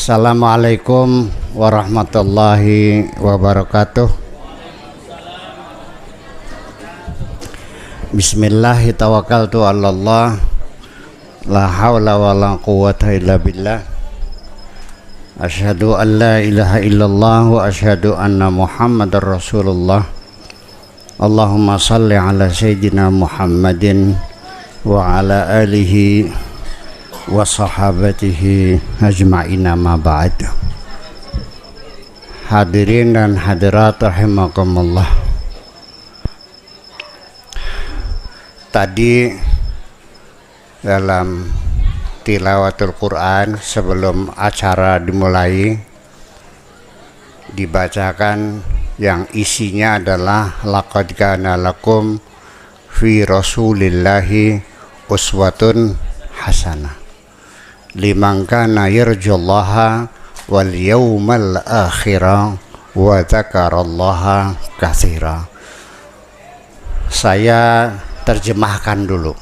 Assalamualaikum warahmatullahi wabarakatuh. Bismillahi tawakkaltu 'alallah, la haula wala quwwata illa billah. Asyhadu an la ilaha illallah wa asyhadu anna Muhammadar Rasulullah. Allahumma salli ala sayyidina Muhammadin wa ala alihi wa sahabatihi ajma'ina ma ba'd. Hadirin dan hadirat rahimakumullah. Tadi dalam tilawatul Quran sebelum acara dimulai dibacakan yang isinya adalah laqad kana lakum fi rasulillahi uswatun hasanah liman kana yarjullaha wal yawmal akhira wa dzakarallaha katsira. Saya terjemahkan dulu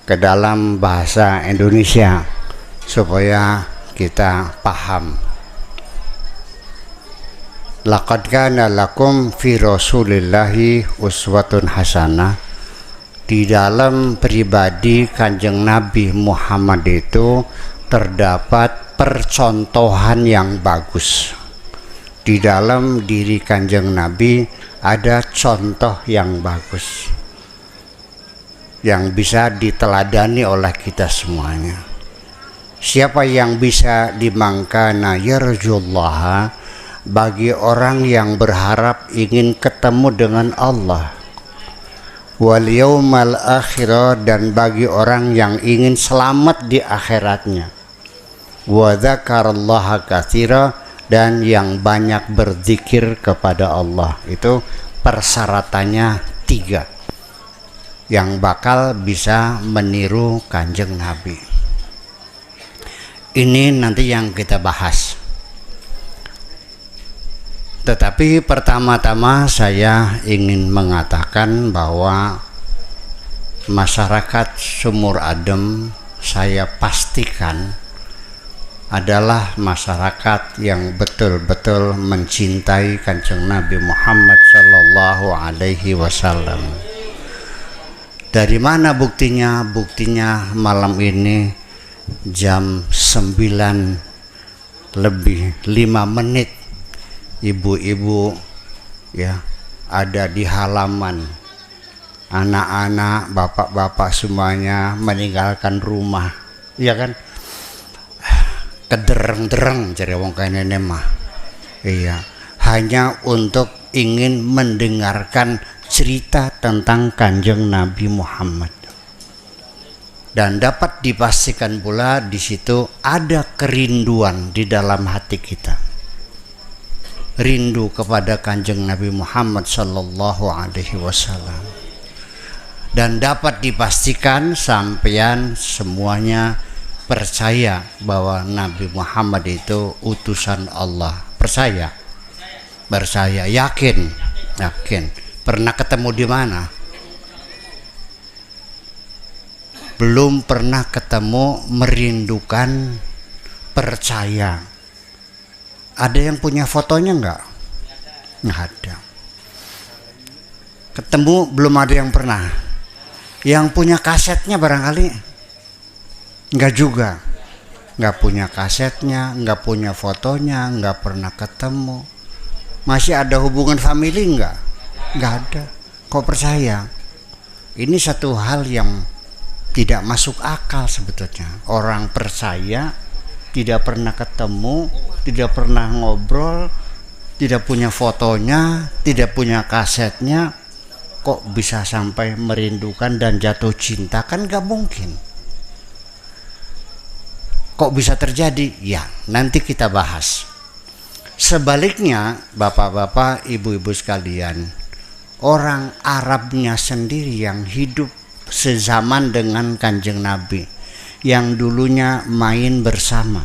ke dalam bahasa Indonesia supaya kita paham. Laqad kana lakum fi rasulillahi uswatun hasanah. Di dalam pribadi Kanjeng Nabi Muhammad itu terdapat percontohan yang bagus. Di dalam diri Kanjeng Nabi ada contoh yang bagus yang bisa diteladani oleh kita semuanya. Siapa yang bisa dimangkana yarjullaha, bagi orang yang berharap ingin ketemu dengan Allah, wal yaumal akhir, dan bagi orang yang ingin selamat di akhiratnya, wa dzakarallaha katsira, dan yang banyak berzikir kepada Allah. Itu persyaratannya 3 yang bakal bisa meniru Kanjeng Nabi. Ini nanti yang kita bahas. Tetapi pertama-tama saya ingin mengatakan bahwa masyarakat Sumur Adem saya pastikan adalah masyarakat yang betul-betul mencintai Kanjeng Nabi Muhammad sallallahu alaihi wasallam. Dari mana buktinya? Buktinya malam ini jam 9 lebih 5 menit ibu-ibu ya ada di halaman, anak-anak, bapak-bapak semuanya meninggalkan rumah, ya kan, kedereng-dereng cari wong kaya nenek mah, iya, hanya untuk ingin mendengarkan cerita tentang Kanjeng Nabi Muhammad. Dan dapat dipastikan pula di situ ada kerinduan di dalam hati kita, rindu kepada Kanjeng Nabi Muhammad sallallahu alaihi wasallam. Dan dapat dipastikan sampean semuanya percaya bahwa Nabi Muhammad itu utusan Allah. Percaya? Percaya, yakin. Pernah ketemu di mana? Belum pernah ketemu, merindukan, percaya. Ada yang punya fotonya enggak? Enggak ada. Ketemu belum ada yang pernah. Yang punya kasetnya barangkali enggak juga. Enggak punya kasetnya, enggak punya fotonya, enggak pernah ketemu. Masih ada hubungan famili enggak? Enggak ada. Kok percaya? Ini satu hal yang tidak masuk akal sebetulnya. Orang percaya tidak pernah ketemu, tidak pernah ngobrol, tidak punya fotonya, tidak punya kasetnya, kok bisa sampai merindukan dan jatuh cinta? Kan gak mungkin. Kok bisa terjadi? Ya, nanti kita bahas. Sebaliknya, bapak-bapak, ibu-ibu sekalian, orang Arabnya sendiri yang hidup sezaman dengan Kanjeng Nabi, yang dulunya main bersama,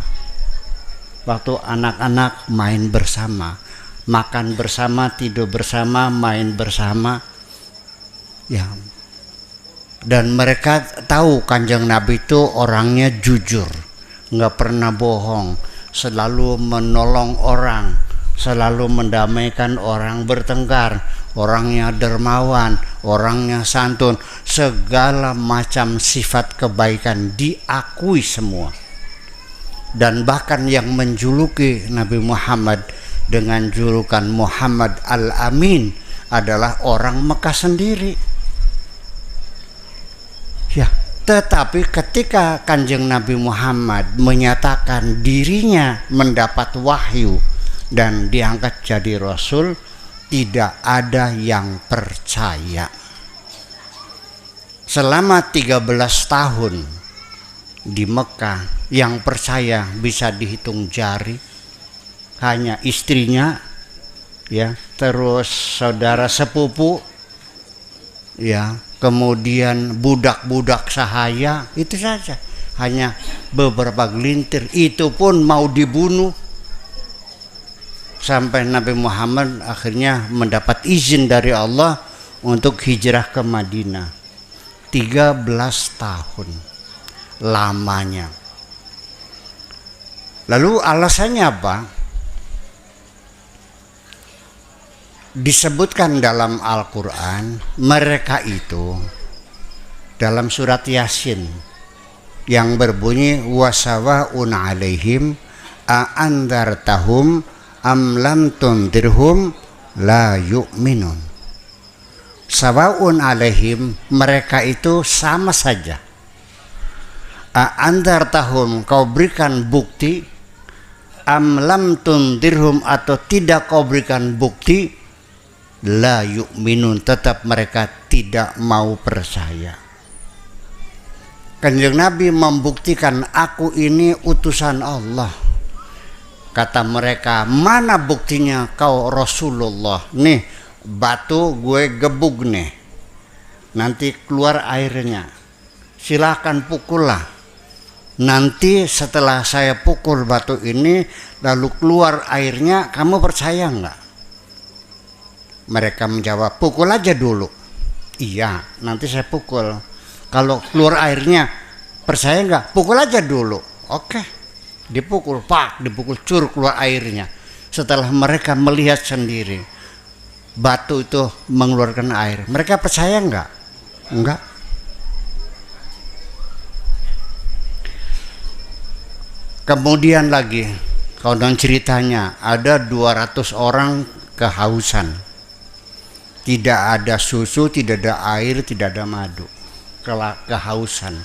waktu anak-anak main bersama, makan bersama, tidur bersama, main bersama, ya. Dan mereka tahu Kanjeng Nabi itu orangnya jujur, nggak pernah bohong, selalu menolong orang, selalu mendamaikan orang bertengkar, orangnya dermawan, orangnya santun, segala macam sifat kebaikan diakui semua. Dan bahkan yang menjuluki Nabi Muhammad dengan julukan Muhammad Al-Amin adalah orang Mekah sendiri. Ya, tetapi ketika Kanjeng Nabi Muhammad menyatakan dirinya mendapat wahyu dan diangkat jadi Rasul, tidak ada yang percaya. Selama 13 tahun di Mekah, yang percaya bisa dihitung jari, hanya istrinya, ya, terus saudara sepupu, ya, kemudian budak-budak sahaya, itu saja. Hanya beberapa gelintir, itu pun mau dibunuh. Sampai Nabi Muhammad akhirnya mendapat izin dari Allah untuk hijrah ke Madinah. 13 tahun lamanya. Lalu alasannya apa? Disebutkan dalam Al-Quran, mereka itu dalam surat Yasin yang berbunyi wasawa'un alaihim a'andartahum am lam tundirhum la yu'minun. Sawa'un alaihim, mereka itu sama saja. A'andartahum, kau berikan bukti, am lam tundirhum, atau tidak kau berikan bukti, la yu'minun, tetap mereka tidak mau percaya. Kanjeng Nabi membuktikan, aku ini utusan Allah. Kata mereka, mana buktinya kau Rasulullah? Nih batu gue gebuk nih, nanti keluar airnya, silakan pukullah. Nanti setelah saya pukul batu ini lalu keluar airnya, kamu percaya enggak? Mereka menjawab, pukul aja dulu. Iya, nanti saya pukul. Kalau keluar airnya, percaya enggak? Pukul aja dulu. Oke, dipukul, pak, dipukul, cur, keluar airnya. Setelah mereka melihat sendiri batu itu mengeluarkan air, mereka percaya enggak? Enggak. Kemudian lagi, konon ceritanya ada 200 orang kehausan. Tidak ada susu, tidak ada air, tidak ada madu. Kehausan.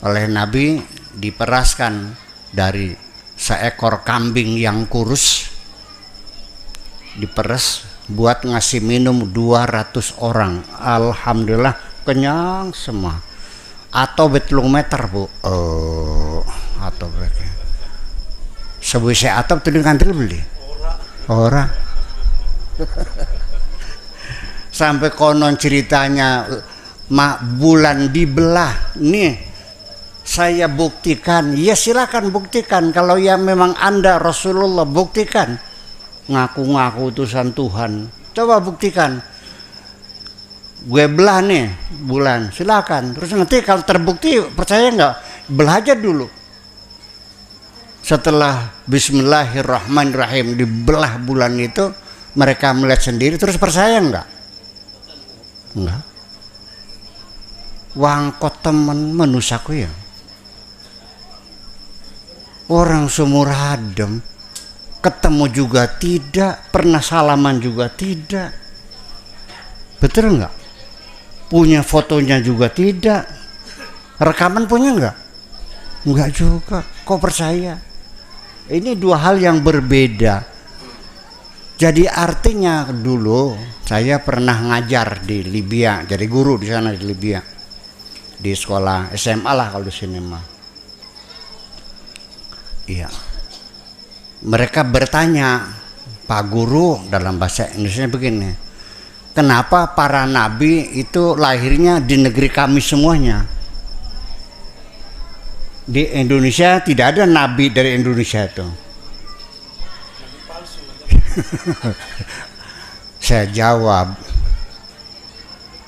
Oleh Nabi diperaskan dari seekor kambing yang kurus, diperas buat ngasih minum 200 orang. Alhamdulillah kenyang semua. Atau betlung meter, Bu. Atau berarti sebuse atap tuh kantil beli ora. Sampai konon ceritanya bulan dibelah. Nih saya buktikan. Ya silakan buktikan. Kalau ya memang Anda Rasulullah, buktikan. Ngaku-ngaku utusan Tuhan, coba buktikan. Gue belah nih bulan, silakan. Terus nanti kalau terbukti percaya nggak, belah aja dulu. Setelah Bismillahirrahmanirrahim dibelah bulan itu, mereka melihat sendiri, terus percaya nggak? Enggak. Wangkot temen menusaku ya. Orang sumur adem, ketemu juga tidak, pernah salaman juga tidak. Betul nggak? Punya fotonya juga tidak. Rekaman punya nggak? Nggak juga. Kok percaya? Ini dua hal yang berbeda. Jadi artinya dulu saya pernah ngajar di Libya, jadi guru di sana di Libya, di sekolah SMA lah kalau di sini mah. Iya. Mereka bertanya, Pak Guru, dalam bahasa Indonesia begini, kenapa para nabi itu lahirnya di negeri kami semuanya? Di Indonesia tidak ada nabi dari Indonesia itu. Saya jawab,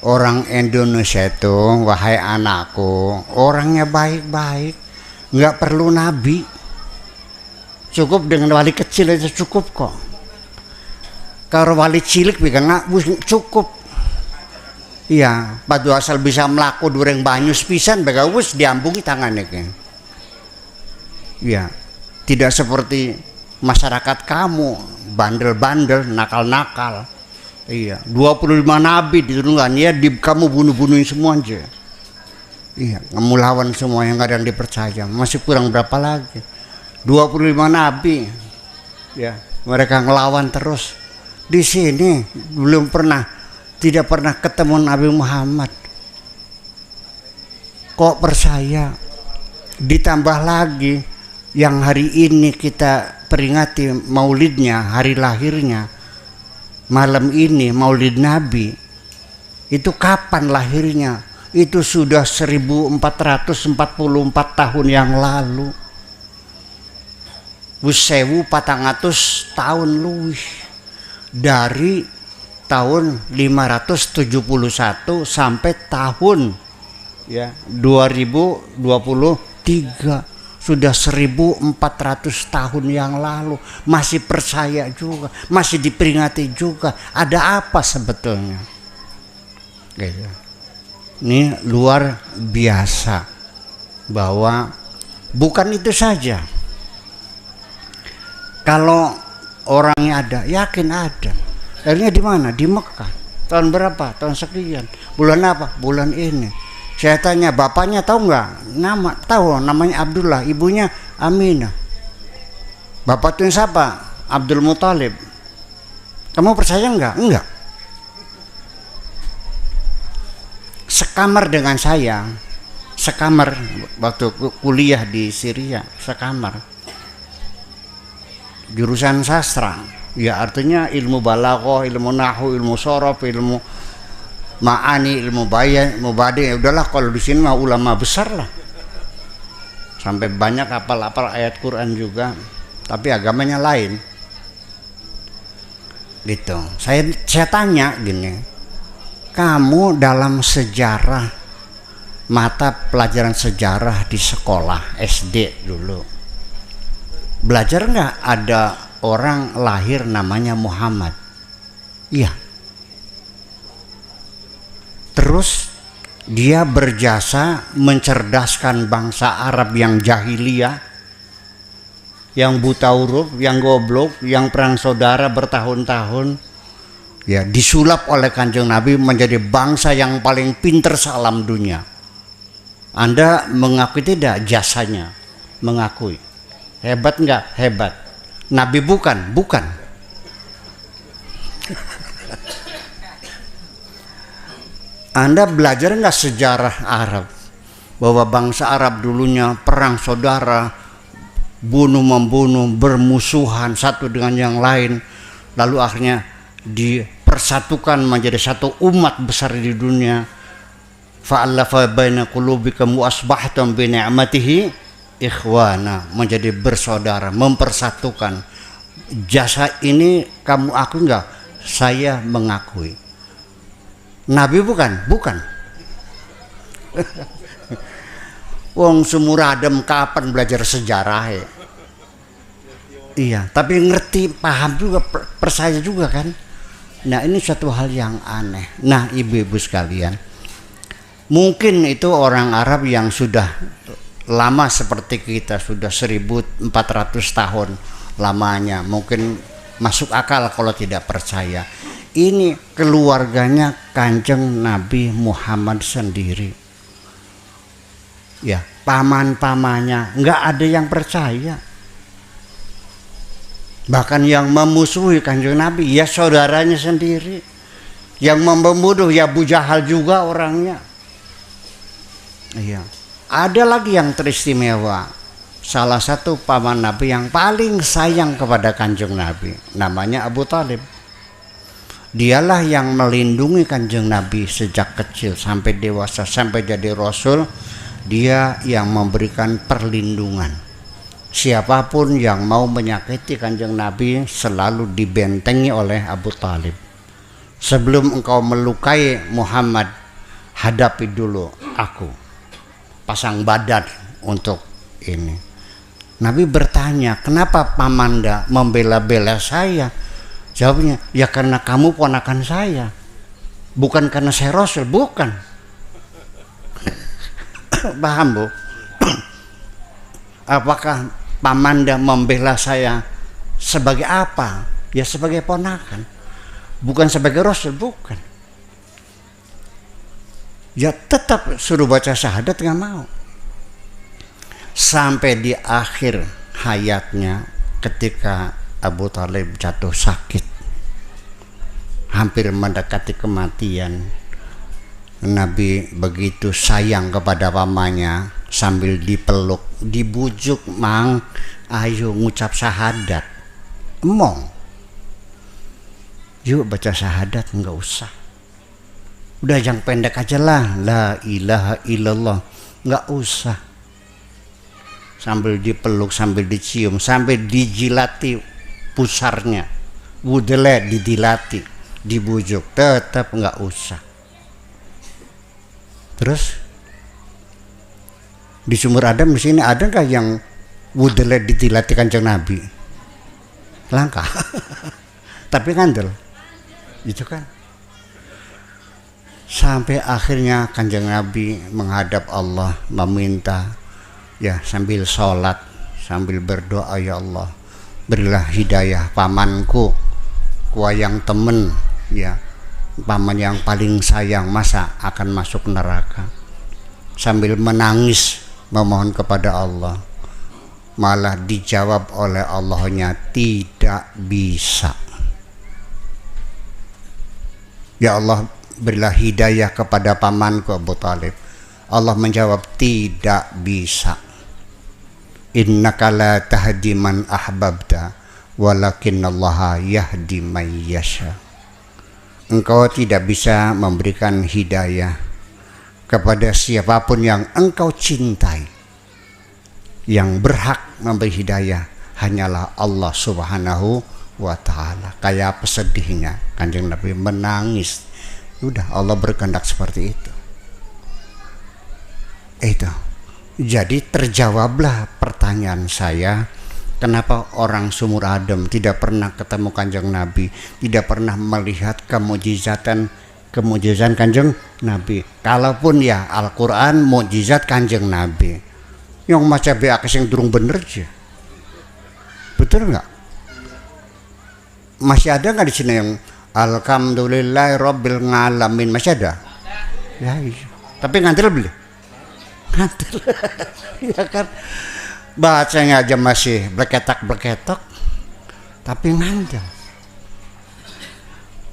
orang Indonesia itu, wahai anakku, orangnya baik-baik, nggak perlu nabi. Cukup dengan wali kecil itu cukup kok. Kalau wali cilik pegang cukup. Iya, padu asal bisa melaku dureng banyus pisan bega wis diambungi tangannya kan. Iya, tidak seperti masyarakat kamu bandel-bandel, nakal-nakal. Iya, 25 nabi diturunkan ya kamu bunuh-bunuhin semua aja. Iya, kamu lawan semua yang ada yang dipercaya. Masih kurang berapa lagi? 25 nabi. Ya, mereka ngelawan terus. Di sini tidak pernah ketemu Nabi Muhammad. Kok percaya? Ditambah lagi yang hari ini kita peringati maulidnya, hari lahirnya. Malam ini maulid Nabi. Itu kapan lahirnya? Itu sudah 1444 tahun yang lalu. 1400 tahun luwih. Dari tahun 571 sampai tahun ya 2023, sudah 1400 tahun yang lalu. Masih percaya juga, masih diperingati juga. Ada apa sebetulnya? Gitu. Ini luar biasa, bahwa bukan itu saja. Kalau orangnya ada, yakin ada. Akhirnya di mana? Di Mekah. Tahun berapa? Tahun sekian. Bulan apa? Bulan ini. Saya tanya, bapaknya tahu nggak? Tahu, namanya Abdullah, ibunya Aminah. Bapak itu siapa? Abdul Muthalib. Kamu percaya nggak? Enggak. Sekamar dengan saya, sekamar waktu kuliah di Syria, sekamar. Jurusan sastra, ya artinya ilmu balaghah, ilmu nahwu, ilmu shorof, ilmu ma'ani, ilmu bayan, ilmu badi. Ya udahlah, kalau di sini mah ulama besar lah, sampai banyak hafal ayat Quran juga, tapi agamanya lain. Gitu. Saya tanya gini, kamu dalam sejarah, mata pelajaran sejarah di sekolah SD dulu, belajar nggak ada orang lahir namanya Muhammad? Iya. Terus dia berjasa mencerdaskan bangsa Arab yang jahiliyah, yang buta huruf, yang goblok, yang perang saudara bertahun-tahun, ya disulap oleh Kanjeng Nabi menjadi bangsa yang paling pinter sealam dunia. Anda mengakui tidak jasanya? Mengakui. Hebat enggak? Hebat. Nabi bukan? Bukan. Anda belajar enggak sejarah Arab? Bahwa bangsa Arab dulunya perang saudara, bunuh-membunuh, bermusuhan satu dengan yang lain, lalu akhirnya dipersatukan menjadi satu umat besar di dunia. Fa'alafa baina qulubikum wa asbahtum bi ni'matihi ikhwana, menjadi bersaudara, mempersatukan. Jasa ini kamu akui enggak? Saya mengakui. Nabi bukan? Bukan. Wong sumur adem kapan belajar sejarah ya? Iya, tapi ngerti, paham juga, percaya juga kan? Nah, ini satu hal yang aneh. Nah, ibu-ibu sekalian, mungkin itu orang Arab yang sudah lama seperti kita, sudah 1400 tahun lamanya, mungkin masuk akal kalau tidak percaya. Ini keluarganya Kanjeng Nabi Muhammad sendiri, ya paman-pamannya nggak ada yang percaya, bahkan yang memusuhi Kanjeng Nabi ya saudaranya sendiri, yang membunuh ya Abu Jahal juga orangnya. Iya. Ada lagi yang teristimewa, salah satu paman Nabi yang paling sayang kepada Kanjeng Nabi, namanya Abu Thalib. Dialah yang melindungi Kanjeng Nabi sejak kecil sampai dewasa, sampai jadi Rasul. Dia yang memberikan perlindungan. Siapapun yang mau menyakiti Kanjeng Nabi selalu dibentengi oleh Abu Thalib. Sebelum engkau melukai Muhammad, hadapi dulu aku. Pasang badan untuk ini. Nabi bertanya, kenapa Pamanda membela-bela saya? Jawabnya, ya karena kamu ponakan saya, bukan karena saya Rasul, bukan. Paham Bu? Apakah Pamanda membela saya sebagai apa? Ya sebagai ponakan, bukan sebagai Rasul, bukan. Ya tetap suruh baca syahadat nggak mau. Sampai di akhir hayatnya ketika Abu Thalib jatuh sakit, hampir mendekati kematian, Nabi begitu sayang kepada pamannya, sambil dipeluk, dibujuk, mang, ayo ngucap syahadat, emong, yuk baca syahadat, nggak usah, udah yang pendek aja lah, la ilaha illallah, nggak usah. Sambil dipeluk, sambil dicium, sampai dijilati pusarnya, wudele didilati, dibujuk, tetap nggak usah. Terus di Sumur Adam di sini ada nggak yang wudele didilati Kanjeng Nabi? Langka. Tapi ngandel, itu kan. Sampai akhirnya Kanjeng Nabi menghadap Allah meminta, ya sambil sholat, sambil berdoa, ya Allah berilah hidayah pamanku, kuayang temen, ya paman yang paling sayang, masa akan masuk neraka. Sambil menangis memohon kepada Allah, malah dijawab oleh Allahnya, tidak bisa. Ya Allah berilah hidayah kepada pamanku Abu Thalib. Allah menjawab, tidak bisa. Innaka la tahdi man ahbabta walakinallaha yahdi man yasha. Engkau tidak bisa memberikan hidayah kepada siapapun yang engkau cintai. Yang berhak memberi hidayah hanyalah Allah Subhanahu wa ta'ala. Kayak apa sedihnya Kanjeng Nabi menangis. Udah, Allah berkehendak seperti itu. Itu. Jadi terjawablah pertanyaan saya, kenapa orang Sumur Adem tidak pernah ketemu Kanjeng Nabi, tidak pernah melihat kemujizatan Kanjeng Nabi. Kalaupun ya Al-Quran mujizat Kanjeng Nabi, yang maca beakes yang durung bener aja, betul nggak? Masih ada nggak di sini yang Alhamdulillahirabbil alamin? Masih ada? Ya, iya. Tapi ngantil beli. Ngantil. Ya kan, bacanya aja masih bleketak, tapi ngantil.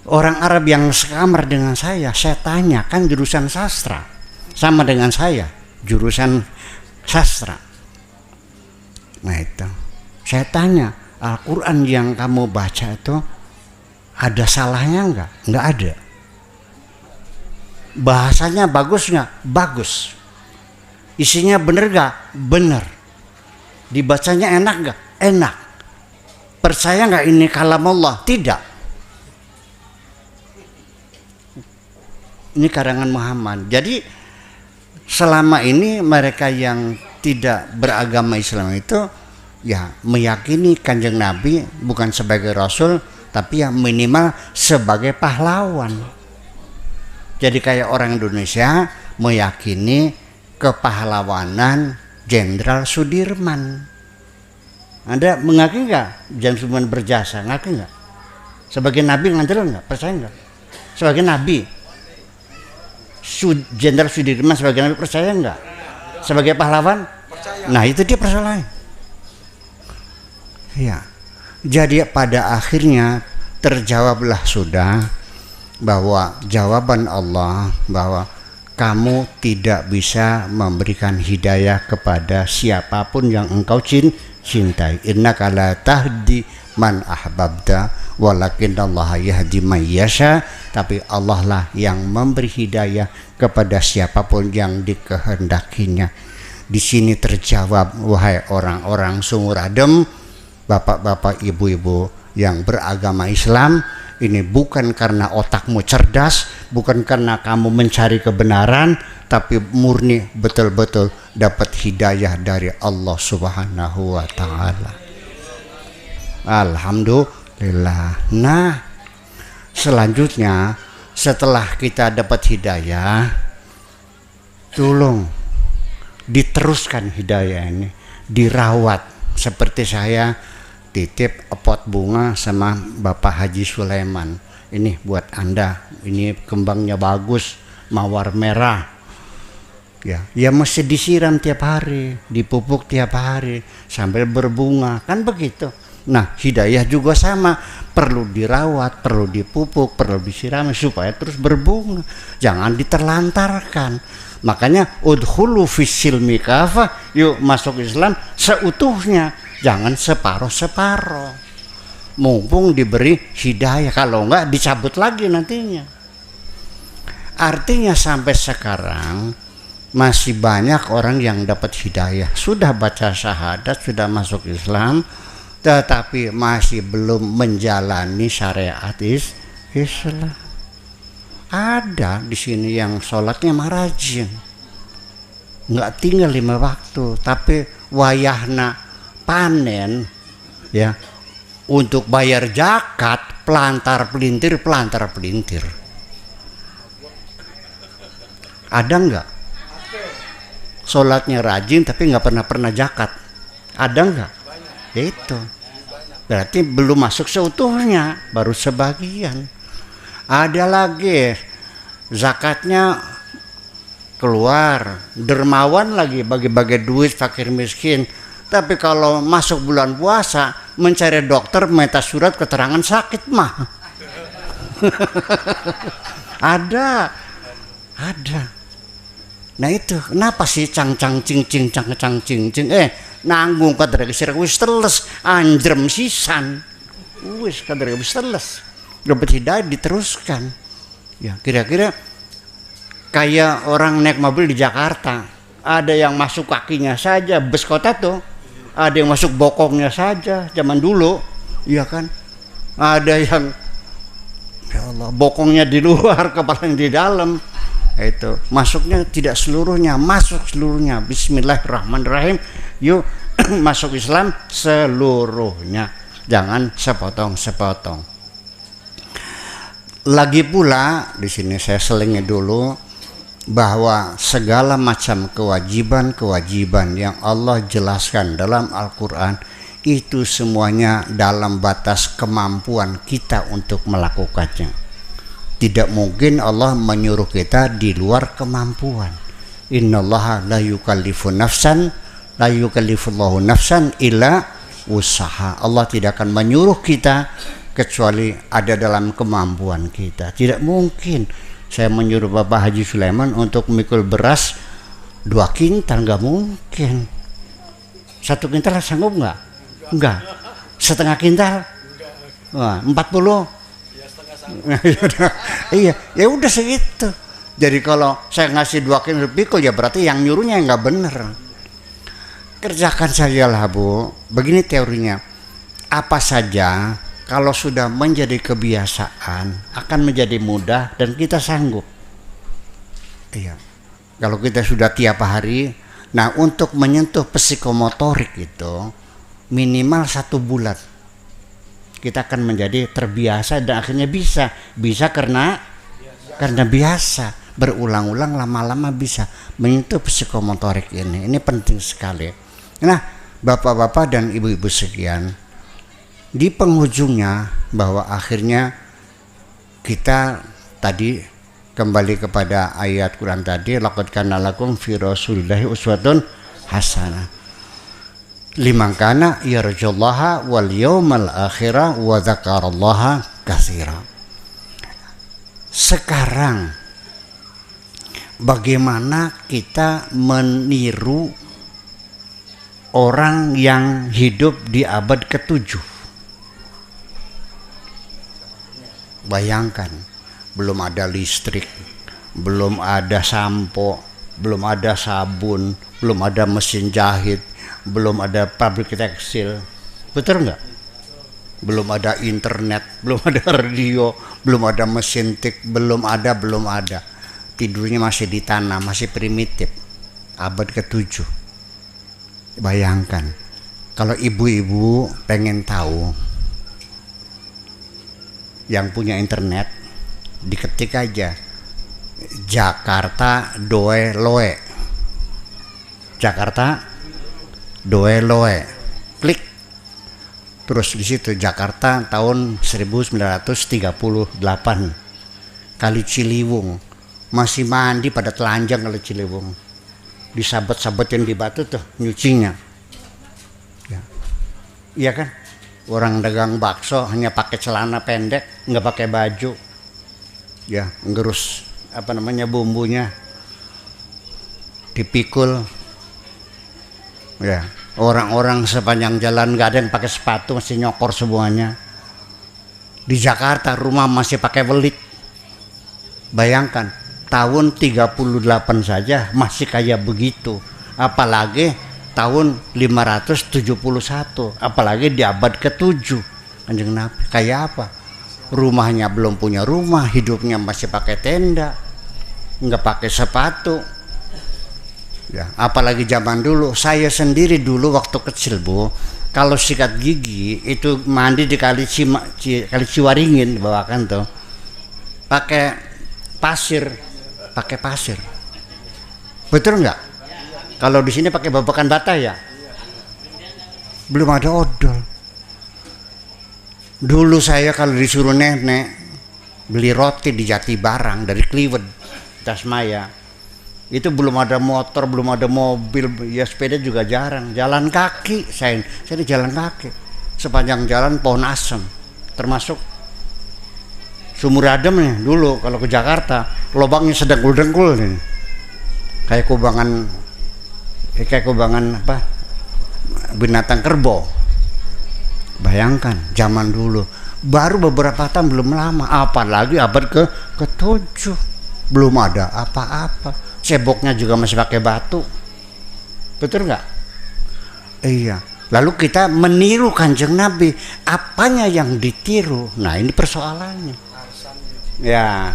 Orang Arab yang sekamar dengan saya tanya, kan jurusan sastra, sama dengan saya, jurusan sastra. Nah itu, saya tanya, Al-Quran yang kamu baca itu ada salahnya enggak? Enggak ada. Bahasanya bagus enggak? Bagus. Isinya bener enggak? Bener. Dibacanya enak enggak? Enak. Percaya enggak ini kalam Allah? Tidak. Ini karangan Muhammad. Jadi selama ini mereka yang tidak beragama Islam itu ya meyakini Kanjeng Nabi bukan sebagai Rasul, tapi yang minimal sebagai pahlawan. Jadi kayak orang Indonesia meyakini kepahlawanan Jenderal Sudirman. Anda mengakui nggak Jenderal Sudirman berjasa? Ngakui nggak? Sebagai Nabi ngandel nggak? Percaya nggak? Sebagai Nabi, Jenderal Sudirman sebagai Nabi percaya nggak? Sebagai pahlawan? Percaya. Nah itu dia persoalannya. Ya. Jadi pada akhirnya terjawablah sudah bahwa jawaban Allah bahwa kamu tidak bisa memberikan hidayah kepada siapapun yang engkau cintai. Innaka la tahdi man ahbabta walakinallaha yahdi man yasha. Tapi Allah lah yang memberi hidayah kepada siapapun yang dikehendakinya. Di sini terjawab, wahai orang-orang Sumur Adem, bapak-bapak, ibu-ibu yang beragama Islam, ini bukan karena otakmu cerdas, bukan karena kamu mencari kebenaran, tapi murni betul-betul dapat hidayah dari Allah Subhanahu wa taala. Alhamdulillah. Nah, selanjutnya setelah kita dapat hidayah, tolong diteruskan hidayah ini, dirawat. Seperti saya titip pot bunga sama Bapak Haji Sulaiman. Ini buat Anda, ini kembangnya bagus, mawar merah. Ya mesti disiram tiap hari, dipupuk tiap hari sambil berbunga, kan begitu. Nah, hidayah juga sama, perlu dirawat, perlu dipupuk, perlu disiram supaya terus berbunga. Jangan diterlantarkan. Makanya udkhulu fis-silmi kafah, yuk masuk Islam seutuhnya, jangan separuh-separuh. Mumpung diberi hidayah, kalau enggak dicabut lagi nantinya. Artinya sampai sekarang masih banyak orang yang dapat hidayah, sudah baca syahadat, sudah masuk Islam, tetapi masih belum menjalani syariat Islam. Ada di sini yang sholatnya rajin, nggak tinggal 5 waktu, tapi wayahna panen, ya, untuk bayar zakat pelantar pelintir. Ada nggak? Sholatnya rajin tapi nggak pernah zakat. Ada nggak? Ya itu. Berarti belum masuk seutuhnya, baru sebagian. Ada lagi zakatnya keluar, dermawan lagi bagi-bagi duit fakir miskin. Tapi kalau masuk bulan puasa mencari dokter minta surat keterangan sakit mah. Ada. Nah itu kenapa sih cang cing nanggung kadar gesir wis teles anjrem sisan. Wis kadar wis teles. Dapat hidayah diteruskan. Ya, kira-kira kayak orang naik mobil di Jakarta, ada yang masuk kakinya saja bus kota tuh, ada yang masuk bokongnya saja zaman dulu, iya kan? Ada yang ya Allah, bokongnya di luar, kepalanya di dalam. Itu masuknya tidak seluruhnya, masuk seluruhnya. Bismillahirrahmanirrahim. Yuk masuk Islam seluruhnya, jangan sepotong-sepotong. Lagi pula di sini saya selingi dulu bahwa segala macam kewajiban yang Allah jelaskan dalam Al-Quran itu semuanya dalam batas kemampuan kita untuk melakukannya. Tidak mungkin Allah menyuruh kita di luar kemampuan. Innallaha la yukallifullahu nafsan illa usaha. Allah tidak akan menyuruh kita kecuali ada dalam kemampuan kita. Tidak mungkin saya menyuruh Bapak Haji Sulaiman untuk memikul beras 2 kintal, nggak mungkin. 1 kintal sanggup nggak? Enggak. Setengah kintal? Wah, 40? Iya, ya udah segitu. Jadi kalau saya ngasih 2 kintal pikul, ya berarti yang nyuruhnya nggak bener. Kerjakan saja lah Bu. Begini teorinya. Apa saja kalau sudah menjadi kebiasaan akan menjadi mudah dan kita sanggup. Iya. Kalau kita sudah tiap hari, nah untuk menyentuh psikomotorik itu minimal 1 bulan. Kita akan menjadi terbiasa dan akhirnya bisa karena biasa, berulang-ulang lama-lama bisa menyentuh psikomotorik ini. Ini penting sekali. Nah, Bapak-bapak dan Ibu-ibu sekian, di penghujungnya bahwa akhirnya kita tadi kembali kepada ayat Quran tadi, laqad kana lakum fi rasulillahi uswatun hasanah liman kana yarjullaha wal yawmal akhirah wa dzakarallaha katsira. Sekarang bagaimana kita meniru orang yang hidup di abad ke-7? Bayangkan, belum ada listrik, belum ada sampo, belum ada sabun, belum ada mesin jahit, belum ada pabrik tekstil, betul nggak? Belum ada internet, belum ada radio, belum ada mesin tik, belum ada. tidurnya masih di tanah, masih primitif, abad ke-7. Bayangkan kalau ibu-ibu pengen tahu, yang punya internet diketik aja Jakarta Doe Loe, Jakarta Doe Loe, klik terus di situ Jakarta tahun 1938, Kali Ciliwung, masih mandi pada telanjang Kali Ciliwung, disabet-sabetin di batu tuh nyucinya, ya. Iya kan, orang dagang bakso hanya pakai celana pendek, nggak pakai baju, ya, ngerus bumbunya, dipikul, ya. Orang-orang sepanjang jalan nggak ada yang pakai sepatu, masih nyokor semuanya. Di Jakarta rumah masih pakai welit. Bayangkan tahun 38 saja masih kayak begitu, apalagi tahun 571, apalagi di abad ke-7 Kanjeng Nabi. Kayak apa? Rumahnya belum punya rumah, hidupnya masih pakai tenda, nggak pakai sepatu, ya. Apalagi zaman dulu, saya sendiri dulu waktu kecil, Bu, kalau sikat gigi itu mandi di kali Ciwaringin, bawakan tuh pakai pasir, betul nggak? Kalau di sini pakai babakan bata, ya, belum ada odol. Dulu saya kalau disuruh nenek beli roti di Jati Barang dari Kliwed, Tasmaya, itu belum ada motor, belum ada mobil, ya sepeda juga jarang, jalan kaki. Saya di jalan kaki sepanjang jalan pohon asem, termasuk Sumur Adem nih dulu. Kalau ke Jakarta lubangnya sedengkul-dengkul nih, kayak kubangan binatang kerbau. Bayangkan zaman dulu, baru beberapa tahun, belum lama, apalagi abad ke-7, belum ada apa-apa. Ceboknya juga masih pakai batu, betul nggak? Iya. Lalu kita meniru Kanjeng Nabi, apanya yang ditiru? Nah, ini persoalannya. Ya,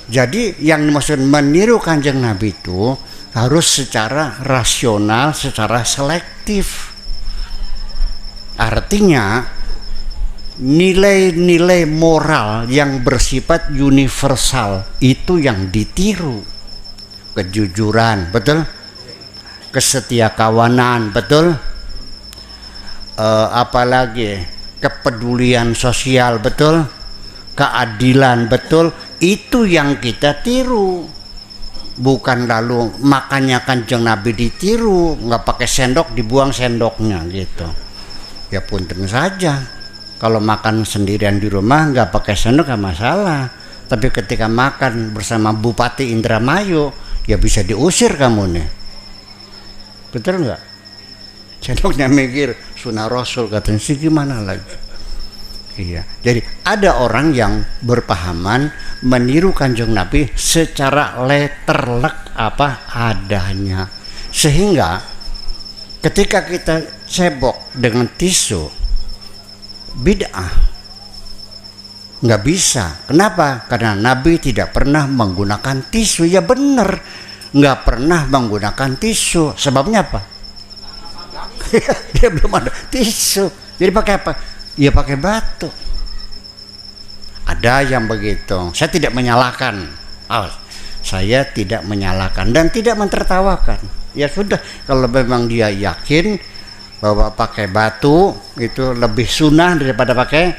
jadi yang dimaksud meniru Kanjeng Nabi itu harus secara rasional, secara selektif. Artinya nilai-nilai moral yang bersifat universal itu yang ditiru. Kejujuran, betul? Kesetiakawanan, betul? Apalagi kepedulian sosial, betul? Keadilan, betul? Itu yang kita tiru. Bukan lalu makannya Kanjeng Nabi ditiru, nggak pakai sendok, dibuang sendoknya gitu. Ya punten saja, kalau makan sendirian di rumah nggak pakai sendok nggak masalah. Tapi ketika makan bersama Bupati Indramayu, ya bisa diusir kamu nih, betul nggak? Sendoknya mikir sunah Rasul, katanya sih, gimana lagi? Iya. Jadi ada orang yang berpahaman meniru Kanjeng Nabi secara letterlek apa adanya, sehingga ketika kita cebok dengan tisu, bid'ah, nggak bisa. Kenapa? Karena Nabi tidak pernah menggunakan tisu. Ya benar, nggak pernah menggunakan tisu. Sebabnya apa? Dia belum ada tisu. Jadi pakai apa? Ya pakai batu. Ada yang begitu. Saya tidak menyalahkan. Saya tidak menyalahkan dan tidak mentertawakan. Ya sudah, kalau memang dia yakin bahwa pakai batu itu lebih sunnah daripada pakai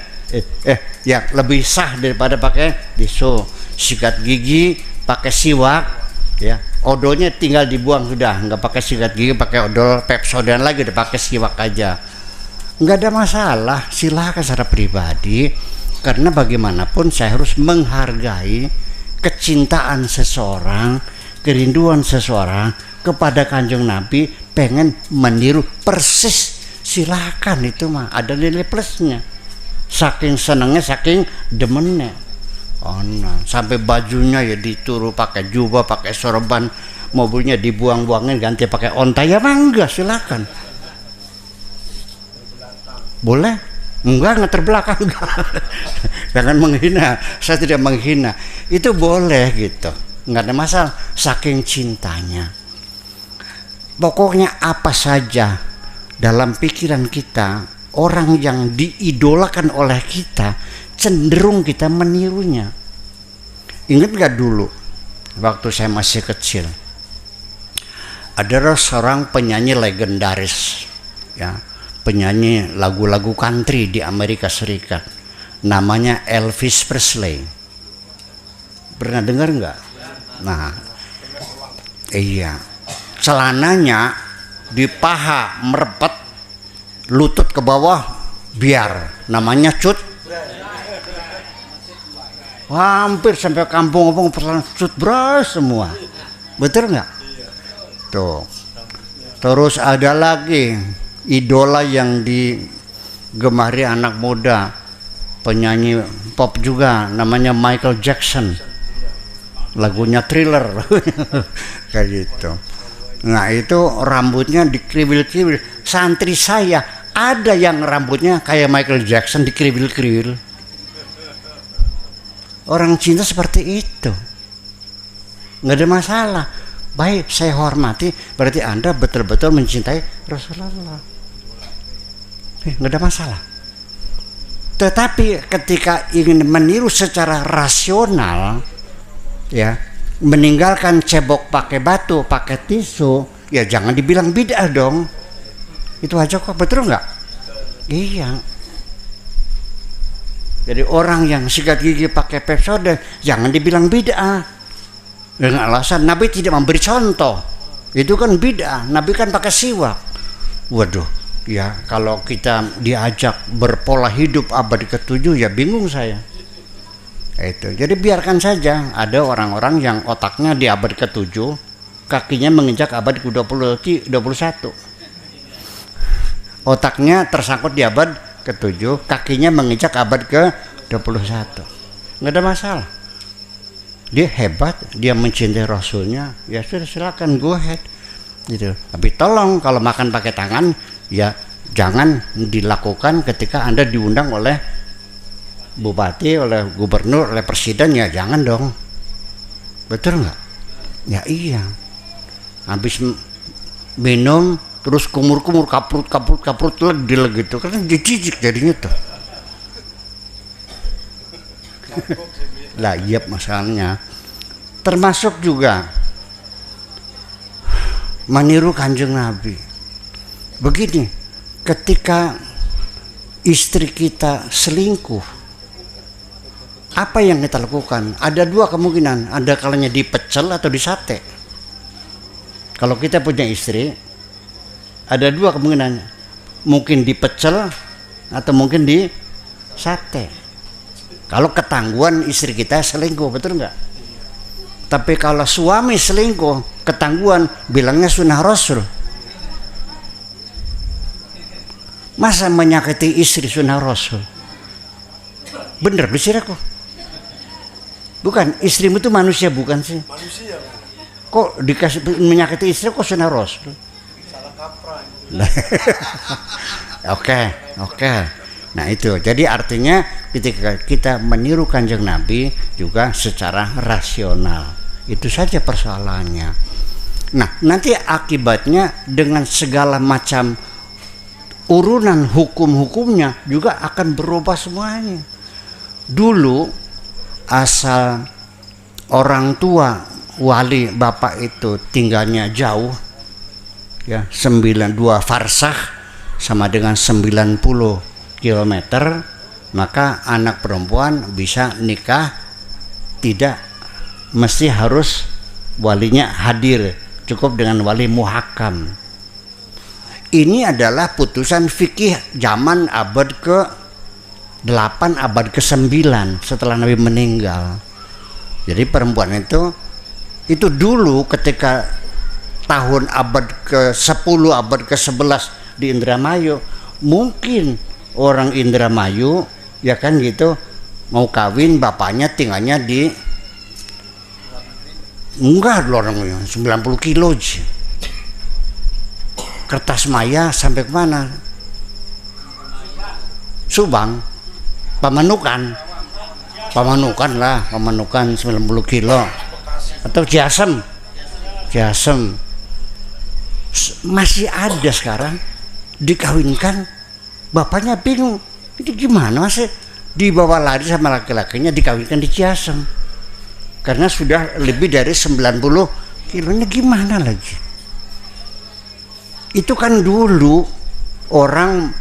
ya lebih sah daripada pakai tisu. Sikat gigi pakai siwak, ya odolnya tinggal dibuang sudah, nggak pakai sikat gigi, pakai odol Pepsodent lagi, udah pakai siwak aja, nggak ada masalah. Silakan secara pribadi, karena bagaimanapun saya harus menghargai kecintaan seseorang, kerinduan seseorang kepada Kanjeng Nabi, pengen meniru persis, silakan. Itu mah ada nilai plusnya. Saking senengnya, saking demennya. Sampai bajunya ya dituru pakai jubah, pakai sorban, mobilnya dibuang-buangin ganti pakai onta, ya mangga, silakan. Boleh? Enggak terbelakang, enggak. Jangan menghina, saya tidak menghina. Itu boleh gitu. nggak ada masalah, saking cintanya. Pokoknya apa saja dalam pikiran kita, orang yang diidolakan oleh kita, cenderung kita menirunya. Ingat gak dulu waktu saya masih kecil, ada seorang penyanyi legendaris, ya, penyanyi lagu-lagu country di Amerika Serikat, namanya Elvis Presley. Pernah dengar nggak? Nah, iya, celananya di paha merepet, lutut ke bawah biar, namanya cut. Hampir sampai kampung-kampung cut bras semua, betul nggak? Tuh. Terus ada lagi idola yang digemari anak muda, penyanyi pop juga, namanya Michael Jackson. Lagunya Thriller kayak gitu. Nah itu rambutnya dikriwil-kriwil. Santri saya ada yang rambutnya kayak Michael Jackson dikriwil-kriwil. Orang cinta seperti itu, nggak ada masalah. Baik, saya hormati, berarti Anda betul-betul mencintai Rasulullah. Nggak ada masalah. Tetapi ketika ingin meniru secara rasional, ya, meninggalkan cebok pakai batu, pakai tisu, ya jangan dibilang bid'ah dong. Itu aja kok, betul nggak? Iya. Jadi orang yang sikat gigi pakai Pepsodent jangan dibilang bid'ah. Dengan alasan Nabi tidak memberi contoh. Itu kan bid'ah. Nabi kan pakai siwak. Waduh, ya kalau kita diajak berpola hidup abad ke-7 ya bingung saya. Itu. Jadi biarkan saja ada orang-orang yang otaknya di abad ke-7, kakinya menginjak abad ke-21. Otaknya tersangkut di abad ke-7, kakinya menginjak abad ke-21. Nggak ada masalah. Dia hebat, dia mencintai Rasulnya, ya sudah silakan go ahead. Gitu. Tapi tolong kalau makan pakai tangan, ya jangan dilakukan ketika Anda diundang oleh bupati, oleh gubernur, oleh presiden, ya jangan dong. Betul nggak? Ya iya. Habis minum terus kumur-kumur, kaprut leg gitu kan jijik jadinya tuh. Lah iya masalahnya. Termasuk juga meniru Kanjeng Nabi. Begini, ketika istri kita selingkuh, apa yang kita lakukan? Ada dua kemungkinan, ada kalanya dipecel atau disate. Kalau kita punya istri, ada dua kemungkinan, mungkin dipecel atau mungkin di sate. Kalau ketangguhan istri kita selingkuh, betul nggak? Tapi kalau suami selingkuh, ketangguhan, bilangnya sunnah Rasul. Masa menyakiti istri sunnah Rasul? Bener bisir aku. Bukan, istrimu itu manusia bukan sih? Manusia. Kok dikasih menyakiti istri kok sunnah Rasul? Oke. Nah itu, jadi artinya ketika kita meniru Kanjeng Nabi juga secara rasional, itu saja persoalannya. Nah nanti akibatnya dengan segala macam urunan hukum-hukumnya juga akan berubah semuanya. Dulu asal orang tua wali bapak itu tinggalnya jauh, ya 92 farsakh sama dengan 90 kilometer, maka anak perempuan bisa nikah tidak mesti harus walinya hadir, cukup dengan wali muhakam. Ini adalah putusan fikih zaman abad ke-8, abad ke-9 setelah Nabi meninggal. Jadi perempuan itu dulu ketika tahun abad ke-10, abad ke-11 di Indramayu, mungkin orang Indramayu ya kan gitu mau kawin, bapaknya tinggalnya di enggak lorongnya 90 kilo aja. Kertasmaya sampai kemana? Subang, Pamanukan lah, Pamanukan 90 kilo. atau Ciasem. Ciasem masih ada sekarang, dikawinkan, bapaknya bingung, ini gimana masih dibawa lari sama laki-lakinya, dikawinkan di Ciasem karena sudah lebih dari 90 kilonya, gimana lagi. Itu kan dulu orang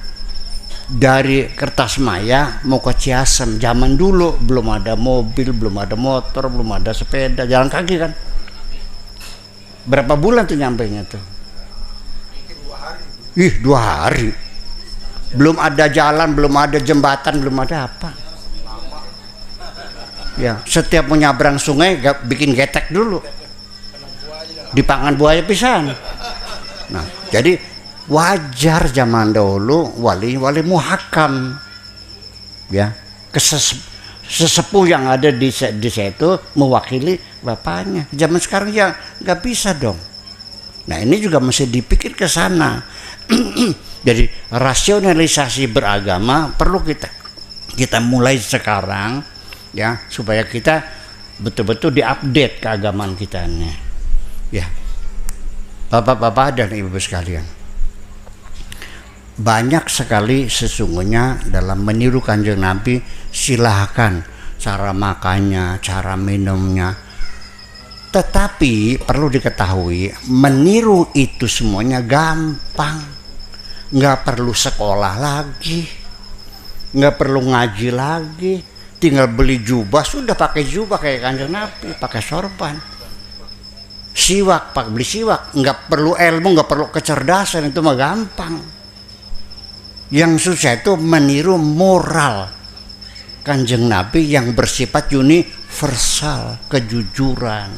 dari Kertasmaya mau ke Ciasem, zaman dulu belum ada mobil, belum ada motor, belum ada sepeda, jalan kaki kan. Berapa bulan tuh nyampainya tuh? 2 hari. Belum ada jalan, belum ada jembatan, belum ada apa. Ya, setiap mau nyabrang sungai bikin getek dulu. Dipangan buaya pisan. Nah, jadi wajar zaman dahulu wali-wali muhakam. Ya, sesepuh yang ada di situ mewakili bapaknya. Zaman sekarang ya nggak bisa dong. Nah, ini juga mesti dipikir ke sana. Jadi rasionalisasi beragama perlu kita mulai sekarang, ya, supaya kita betul-betul diupdate keagamaan kita nih. Ya, bapak-bapak dan ibu sekalian, banyak sekali sesungguhnya dalam meniru Kanjeng Nabi. Silahkan cara makannya, cara minumnya, tetapi perlu diketahui meniru itu semuanya gampang. Nggak perlu sekolah lagi, nggak perlu ngaji lagi, tinggal beli jubah, sudah pakai jubah kayak Kanjeng Nabi, pakai sorban. Siwak, pakai beli siwak, nggak perlu ilmu, nggak perlu kecerdasan, itu mah gampang. Yang susah itu meniru moral Kanjeng Nabi yang bersifat universal, kejujuran,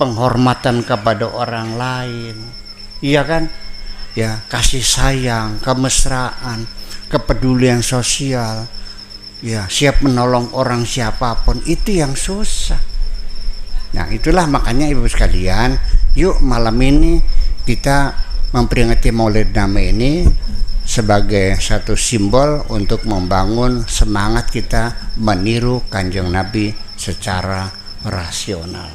penghormatan kepada orang lain, iya kan? Ya, kasih sayang, kemesraan, kepedulian sosial, ya, siap menolong orang siapapun, itu yang susah. Nah, itulah makanya ibu sekalian, yuk malam ini kita memperingati Maulid Nabi ini sebagai satu simbol untuk membangun semangat kita meniru Kanjeng Nabi secara rasional.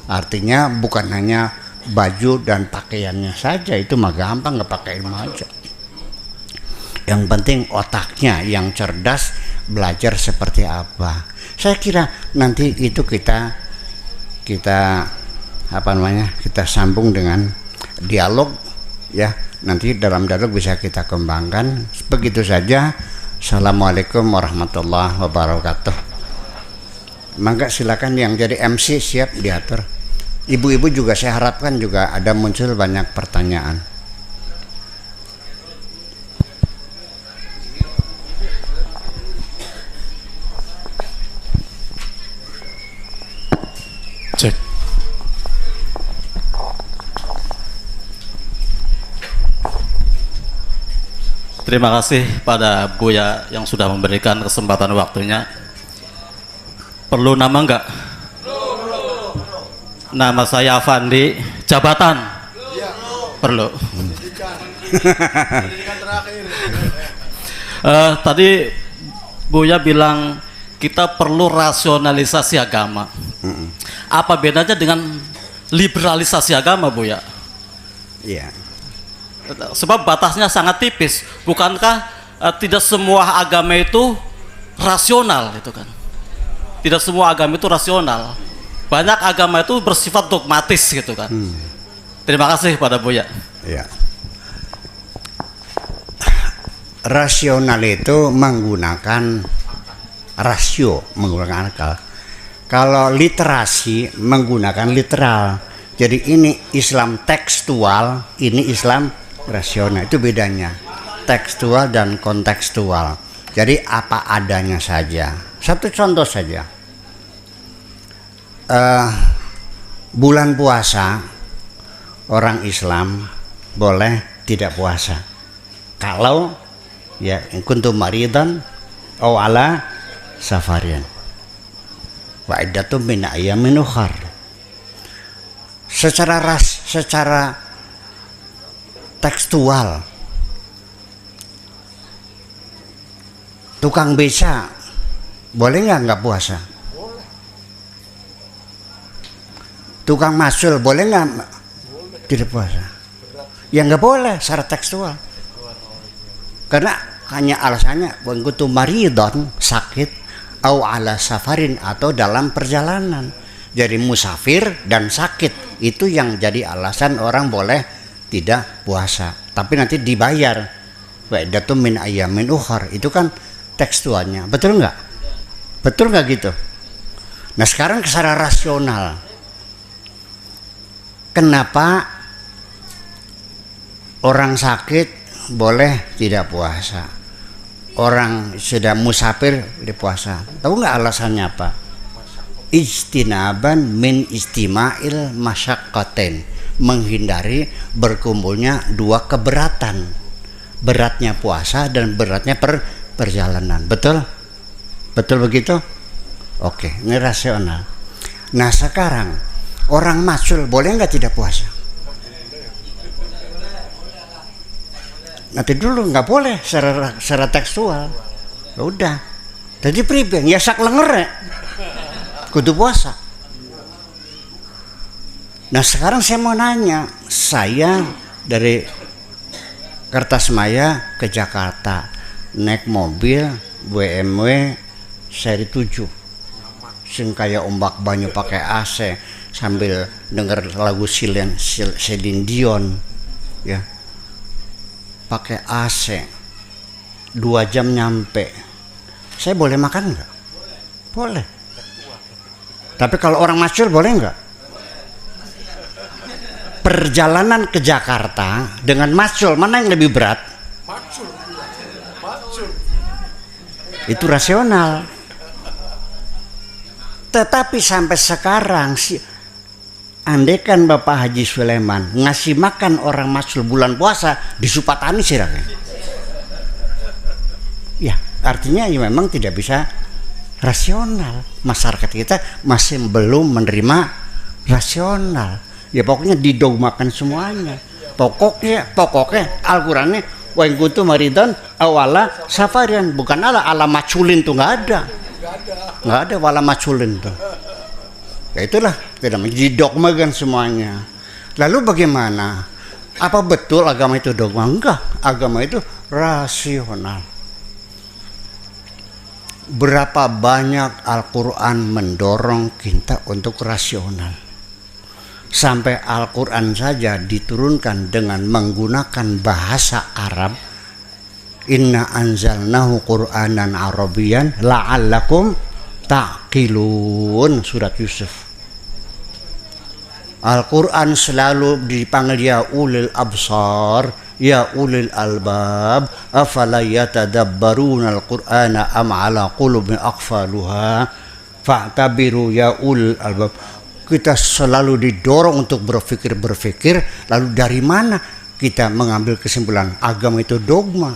Artinya bukan hanya baju dan pakaiannya saja, itu mah gampang, nggak pakai ilmu aja. Yang penting otaknya yang cerdas, belajar seperti apa. Saya kira nanti itu kita kita sambung dengan dialog, ya. Nanti dalam dialog bisa kita kembangkan. Begitu saja. Assalamualaikum warahmatullahi wabarakatuh. Mangga silakan yang jadi MC siap diatur. Ibu-ibu juga saya harapkan juga ada muncul banyak pertanyaan. Cek. Terima kasih pada Buya yang sudah memberikan kesempatan waktunya. Perlu nama enggak? Nama saya Afandi, jabatan? Perlu. Tadi Buya bilang kita perlu rasionalisasi agama. Apa bedanya dengan liberalisasi agama, Buya? Iya. Sebab batasnya sangat tipis. Bukankah tidak semua agama itu rasional, itu kan? Tidak semua agama itu rasional. Banyak agama itu bersifat dogmatis, gitu kan. Terima kasih pada Buya. Ya. Rasional itu menggunakan rasio, menggunakan akal. Kalau literasi menggunakan literal. Jadi ini Islam tekstual, ini Islam rasional. Itu bedanya. Tekstual dan kontekstual. Jadi apa adanya saja. Satu contoh saja. Bulan puasa orang Islam boleh tidak puasa kalau ya kuntum maridan aw ala safarin wa iddatum min ayyamin ukhar. Secara tekstual, tukang beca boleh nggak puasa? Tukang masul boleh nggak tidak puasa? Ya nggak boleh secara tekstual. Karena hanya alasannya wangkutu maridon, sakit, au ala safarin, atau dalam perjalanan. Jadi musafir dan sakit itu yang jadi alasan orang boleh tidak puasa. Tapi nanti dibayar. Wa'idatu min ayyamin ukhar, itu kan tekstualnya. Betul nggak? Betul nggak gitu? Nah sekarang secara rasional, kenapa orang sakit boleh tidak puasa, orang sudah musafir dipuasa? Tahu nggak alasannya apa? Ijtinaban min istima'il masyaqqatain, menghindari berkumpulnya dua keberatan, beratnya puasa dan beratnya perjalanan. Betul? Betul begitu? Oke, ini rasional. Nah sekarang orang masul boleh nggak tidak puasa? Nanti dulu nggak boleh secara tekstual. Ya udah. Jadi pribadi ya sak lenger ya. Kudu puasa. Nah sekarang saya mau nanya, saya dari Kertasmaya ke Jakarta naik mobil BMW seri 7 sing kayak ombak banyu pakai AC sambil denger lagu Celine Dion ya, pakai AC 2 jam nyampe. Saya boleh makan nggak? Boleh. Tapi kalau orang masyhur boleh nggak? Perjalanan ke Jakarta dengan masyhur mana yang lebih berat? Masyhur. Itu rasional. Tetapi sampai sekarang andaikan Bapak Haji Sulaiman ngasih makan orang masyhur bulan puasa disupatani sirahnya. Ya, artinya ya memang tidak bisa rasional. Masyarakat kita masih belum menerima rasional. Ya pokoknya didogmakan semuanya. Pokoknya Al-Qur'annya wa in kuntum maridan awala safarian, bukan ala maculin tuh nggak ada wala maculin tuh. Ya itulah tidak didogmakan semuanya. Lalu bagaimana? Apa betul agama itu dogma? Enggak, agama itu rasional. Berapa banyak Al-Quran mendorong kita untuk rasional. Sampai Al-Quran saja diturunkan dengan menggunakan bahasa Arab. Inna anzalnahu Qur'anan Arabian la'allakum ta'qilun, surat Yusuf. Al-Quran selalu dipanggil ya ulil absar, ya ulil albab, afala yatadabbaruna al-Qur'ana am ala qulubin aqfaluha fa'tabiru ya ulil albab. Kita selalu didorong untuk berpikir, lalu dari mana kita mengambil kesimpulan agama itu dogma?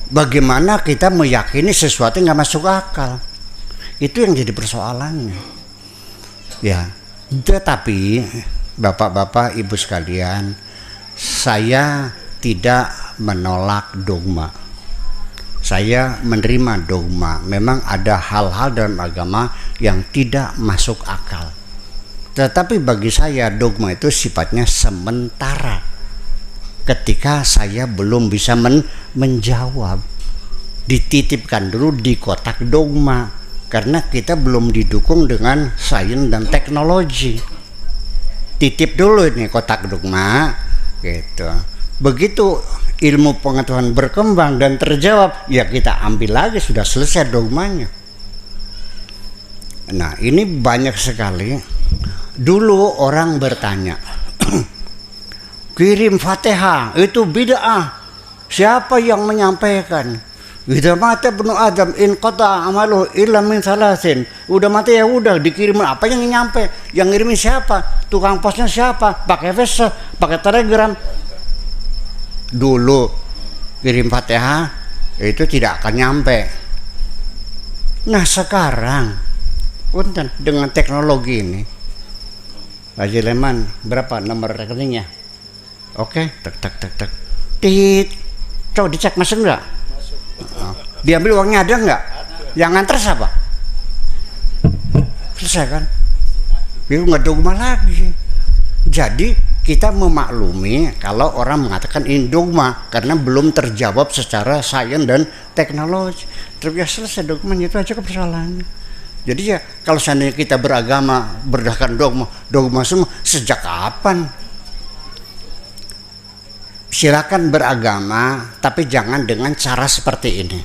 Bagaimana kita meyakini sesuatu yang nggak masuk akal? Itu yang jadi persoalannya. Ya, tetapi Bapak-bapak, Ibu sekalian, saya tidak menolak dogma. Saya menerima dogma. Memang ada hal-hal dalam agama yang tidak masuk akal. Tetapi bagi saya dogma itu sifatnya sementara. Ketika saya belum bisa menjawab, dititipkan dulu di kotak dogma. Karena kita belum didukung dengan sains dan teknologi. Titip dulu ini kotak dogma gitu. Begitu ilmu pengetahuan berkembang dan terjawab, ya kita ambil lagi, sudah selesai dogmanya. Nah ini banyak sekali. Dulu orang bertanya kirim Fatihah itu bid'ah, siapa yang menyampaikan? Idza mata ibnu Adam in qata amalu illa min salasin. Udah mati ya udah, dikirim apa yang nyampe? Yang ngirimin siapa? Tukang posnya siapa? Pakai fax, pakai telegram. Dulu kirim Fatihah itu tidak akan nyampe. Nah sekarang punten dengan teknologi ini, Haji Leman berapa nomor rekeningnya? Oke, tek. Tit. Coba dicek masuk enggak? Diambil uangnya ada nggak? Yang nganter siapa? selesai kan? Itu nggak dogma lagi. Jadi kita memaklumi kalau orang mengatakan ini dogma karena belum terjawab secara sains dan teknologi. Terus ya selesai dogmanya, itu aja persoalannya. Jadi ya kalau seandainya kita beragama berdasarkan dogma semua, sejak kapan? Silakan beragama, tapi jangan dengan cara seperti ini.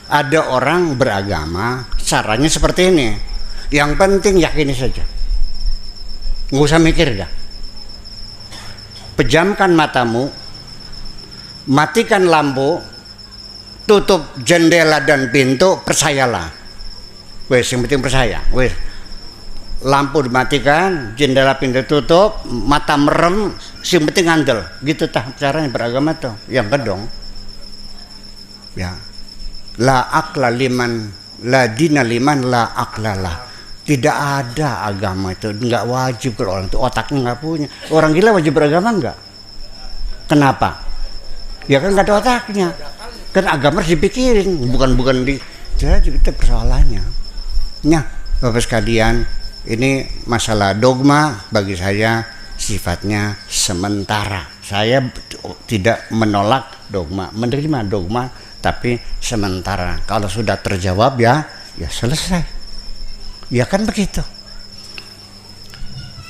Ada orang beragama caranya seperti ini. Yang penting yakini saja, nggak usah mikir dah. Pejamkan matamu, matikan lampu, tutup jendela dan pintu, percayalah. Wes, yang penting percaya. Wes, lampu dimatikan, jendela pintu tutup, mata merem, yang penting andel. Gitu tah caranya beragama tuh. Yang kedong, ya, la akla liman, la dina liman, la aklalah. Tidak ada agama itu, nggak wajib kalau orang itu otaknya nggak punya. Orang gila wajib beragama nggak? Kenapa? Ya kan nggak ada otaknya. Kan agama harus dipikirin, bukan di. Jadi itu persoalannya. Nah, Bapak sekalian, ini masalah dogma bagi saya sifatnya sementara. Saya tidak menolak dogma, menerima dogma, tapi sementara. Kalau sudah terjawab ya selesai. Ya kan begitu.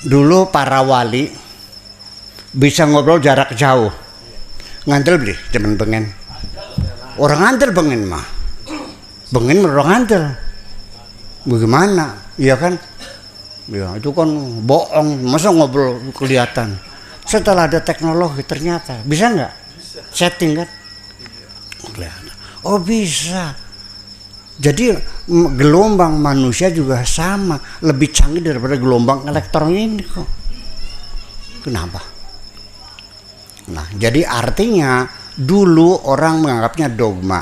Dulu para wali bisa ngobrol jarak jauh. Ngandel beli zaman bengen. Orang ngandel bengen mah. Bengen orang ngandel. Bagaimana? Iya kan? Ya itu kan bohong. Masa ngobrol kelihatan. Setelah ada teknologi ternyata bisa nggak? Setting kan? Kelihatan. Oh bisa. Jadi gelombang manusia juga sama, lebih canggih daripada gelombang elektron ini kok. Kenapa? Nah, jadi artinya dulu orang menganggapnya dogma.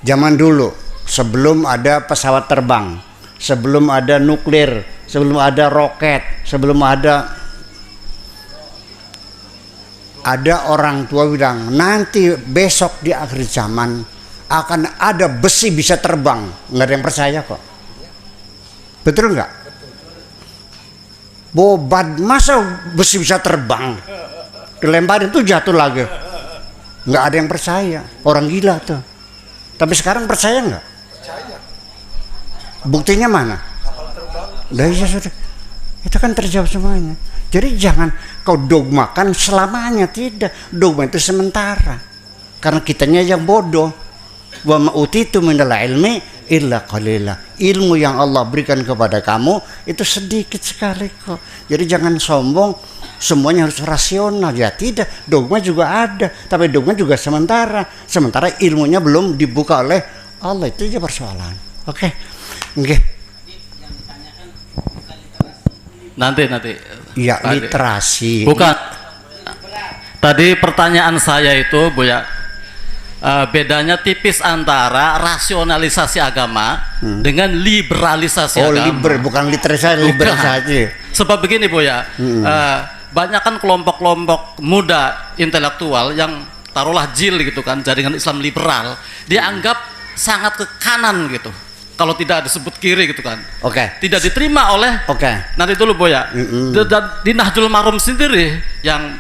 Zaman dulu, sebelum ada pesawat terbang, sebelum ada nuklir, sebelum ada roket, sebelum ada orang tua bilang, nanti besok di akhir zaman akan ada besi bisa terbang. Nggak ada yang percaya kok. Betul nggak? Bobat, masa besi bisa terbang? Dilemparin tuh jatuh lagi. Nggak ada yang percaya. Orang gila tuh. Tapi sekarang percaya nggak? Percaya. Buktinya mana? Kapal terbang. Ya sudah. Itu kan terjawab semuanya. Jadi jangan kau dogmakan selamanya. Tidak. Dogma itu sementara. Karena kitanya yang bodoh. Wa ma utitu minal ilmi illa qalila. Ilmu yang Allah berikan kepada kamu itu sedikit sekali kok. Jadi jangan sombong semuanya harus rasional. Ya tidak, dogma juga ada, tapi dogma juga sementara. Sementara ilmunya belum dibuka oleh Allah. Itu aja persoalan. Oke. Nggih. Nanti. Ya, literasi. Bukan. Tadi pertanyaan saya itu, Bu ya. Bedanya tipis antara rasionalisasi agama dengan liberalisasi agama. Bukan liberalisasi. Sebab begini Bu ya, banyak kan kelompok-kelompok muda intelektual yang taruhlah JIL gitu kan, jaringan Islam liberal, dianggap sangat ke kanan gitu. Kalau tidak disebut kiri gitu kan. Oke. Tidak diterima oleh. Nanti dulu Bu ya. Dan di Nahdlatul Maram sendiri yang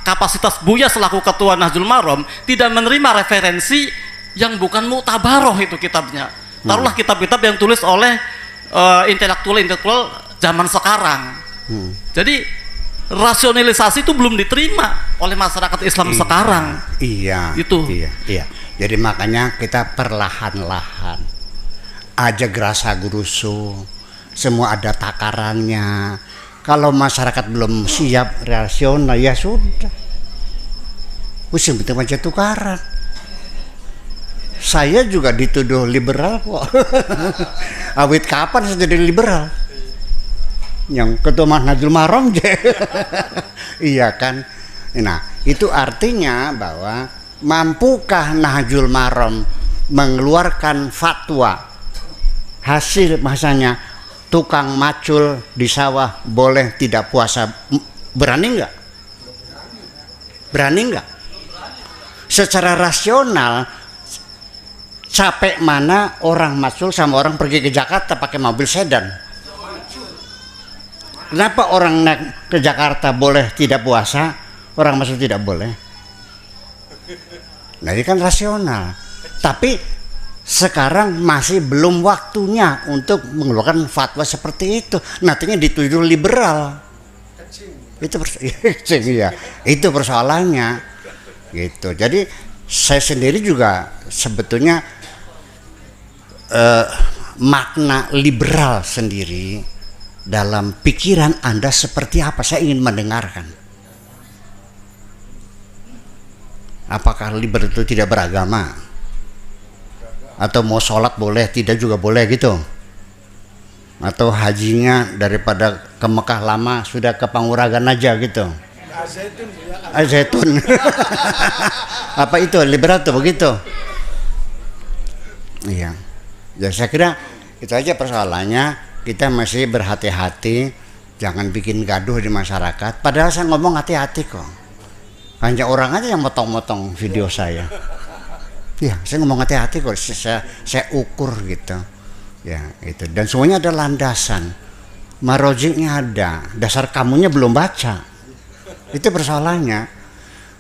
kapasitas Buya selaku ketua Nahdlatul Maram tidak menerima referensi yang bukan muktabaroh itu kitabnya. Taruhlah kitab-kitab yang tulis oleh intelektual zaman sekarang. Jadi rasionalisasi itu belum diterima oleh masyarakat Islam sekarang. Iya. Itu. Iya. Jadi makanya kita perlahan-lahan aja gerasa gerusu, semua ada takarannya. Kalau masyarakat belum siap rasional ya sudah, penting aja tukaran. Saya juga dituduh liberal kok. Awit kapan saya jadi liberal? Yang ketua Nahdlatul Maram iya kan. Nah itu artinya bahwa mampukah Nahdlatul Maram mengeluarkan fatwa hasil bahasanya tukang macul di sawah boleh tidak puasa? Berani nggak? Berani nggak? Secara rasional capek mana orang macul sama orang pergi ke Jakarta pakai mobil sedan? Kenapa orang naik ke Jakarta boleh tidak puasa, orang masuk tidak boleh? Nah ini kan rasional. Tapi sekarang masih belum waktunya untuk mengeluarkan fatwa seperti itu. Nantinya dituduh liberal. Itu persoalannya. Gitu. Jadi saya sendiri juga sebetulnya makna liberal sendiri dalam pikiran Anda seperti apa? Saya ingin mendengarkan. Apakah liberal itu tidak beragama? Atau mau sholat boleh, tidak juga boleh gitu? Atau hajinya daripada ke Mekah lama sudah ke Panguragan aja gitu? Zaitun. Apa itu liberal tuh begitu? Iya. Ya saya kira itu aja persoalannya. Kita masih berhati-hati, jangan bikin gaduh di masyarakat. Padahal saya ngomong hati-hati kok. Hanya orang aja yang motong-motong video saya. Ya, saya ngomong hati-hati kok. Saya ukur gitu. Ya, itu. Dan semuanya ada landasan. Marojiknya ada. Dasar kamunya belum baca. Itu persoalannya.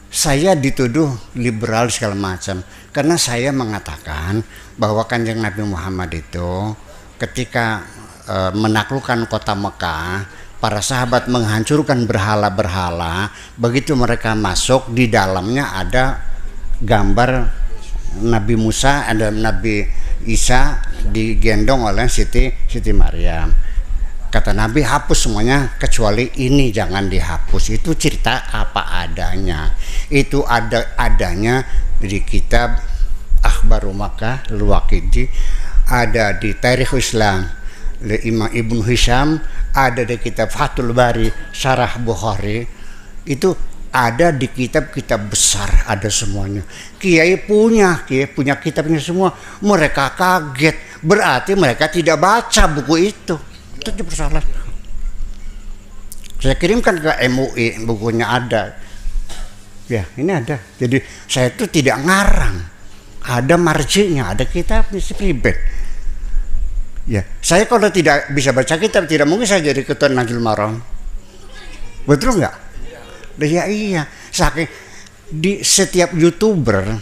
Saya dituduh liberal segala macam karena saya mengatakan bahwa Kanjeng Nabi Muhammad itu ketika menaklukkan kota Mekah, para sahabat menghancurkan berhala-berhala. Begitu mereka masuk, di dalamnya ada gambar Nabi Musa, ada Nabi Isa digendong oleh Siti Maryam. Kata Nabi, hapus semuanya kecuali ini, jangan dihapus. Itu cerita apa adanya. Itu adanya di kitab Akhbaru Makkah Al-Waqidi, ada di Tarikh Islam Imam Ibnu Hisham, ada di kitab Fathul Bari Syarah Bukhari. Itu ada di kitab-kitab besar, ada semuanya. Kiai punya kitabnya semua. Mereka kaget, berarti mereka tidak baca buku itu. Itu persoalan. Saya kirimkan ke MUI, bukunya ada. Ya, ini ada. Jadi saya itu tidak ngarang. Ada marjinya, ada kitabnya pribadi. Ya, saya kalau tidak bisa baca kitab, tidak mungkin saya jadi ketua Najul Maram. Betul nggak? Ya iya. Saking di setiap YouTuber,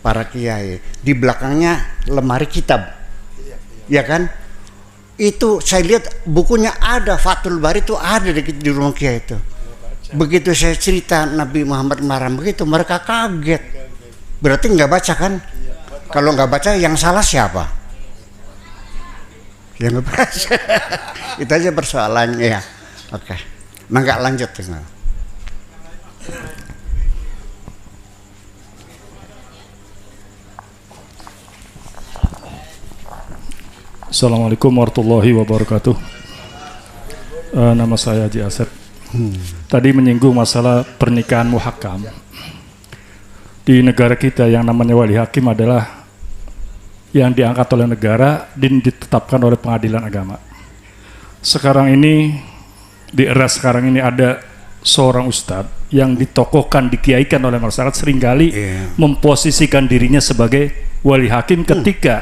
para kiai, di belakangnya lemari kitab, ya kan? Itu saya lihat bukunya ada, Fathul Bari itu ada di rumah kiai itu. Begitu saya cerita Nabi Muhammad marah begitu, mereka kaget. Berarti nggak baca kan? Kalau nggak baca, yang salah siapa? Yang ngebaca. Itu aja persoalannya ya. Oke. Nggak lanjut tinggal. Assalamualaikum warahmatullahi wabarakatuh. Nama saya Haji Asep. Tadi menyinggung masalah pernikahan muhakam. Di negara kita yang namanya wali hakim adalah yang diangkat oleh negara dan ditetapkan oleh pengadilan agama. Sekarang ini, di era sekarang ini ada seorang ustadz yang ditokohkan, dikiaikan oleh masyarakat, seringkali memposisikan dirinya sebagai wali hakim ketika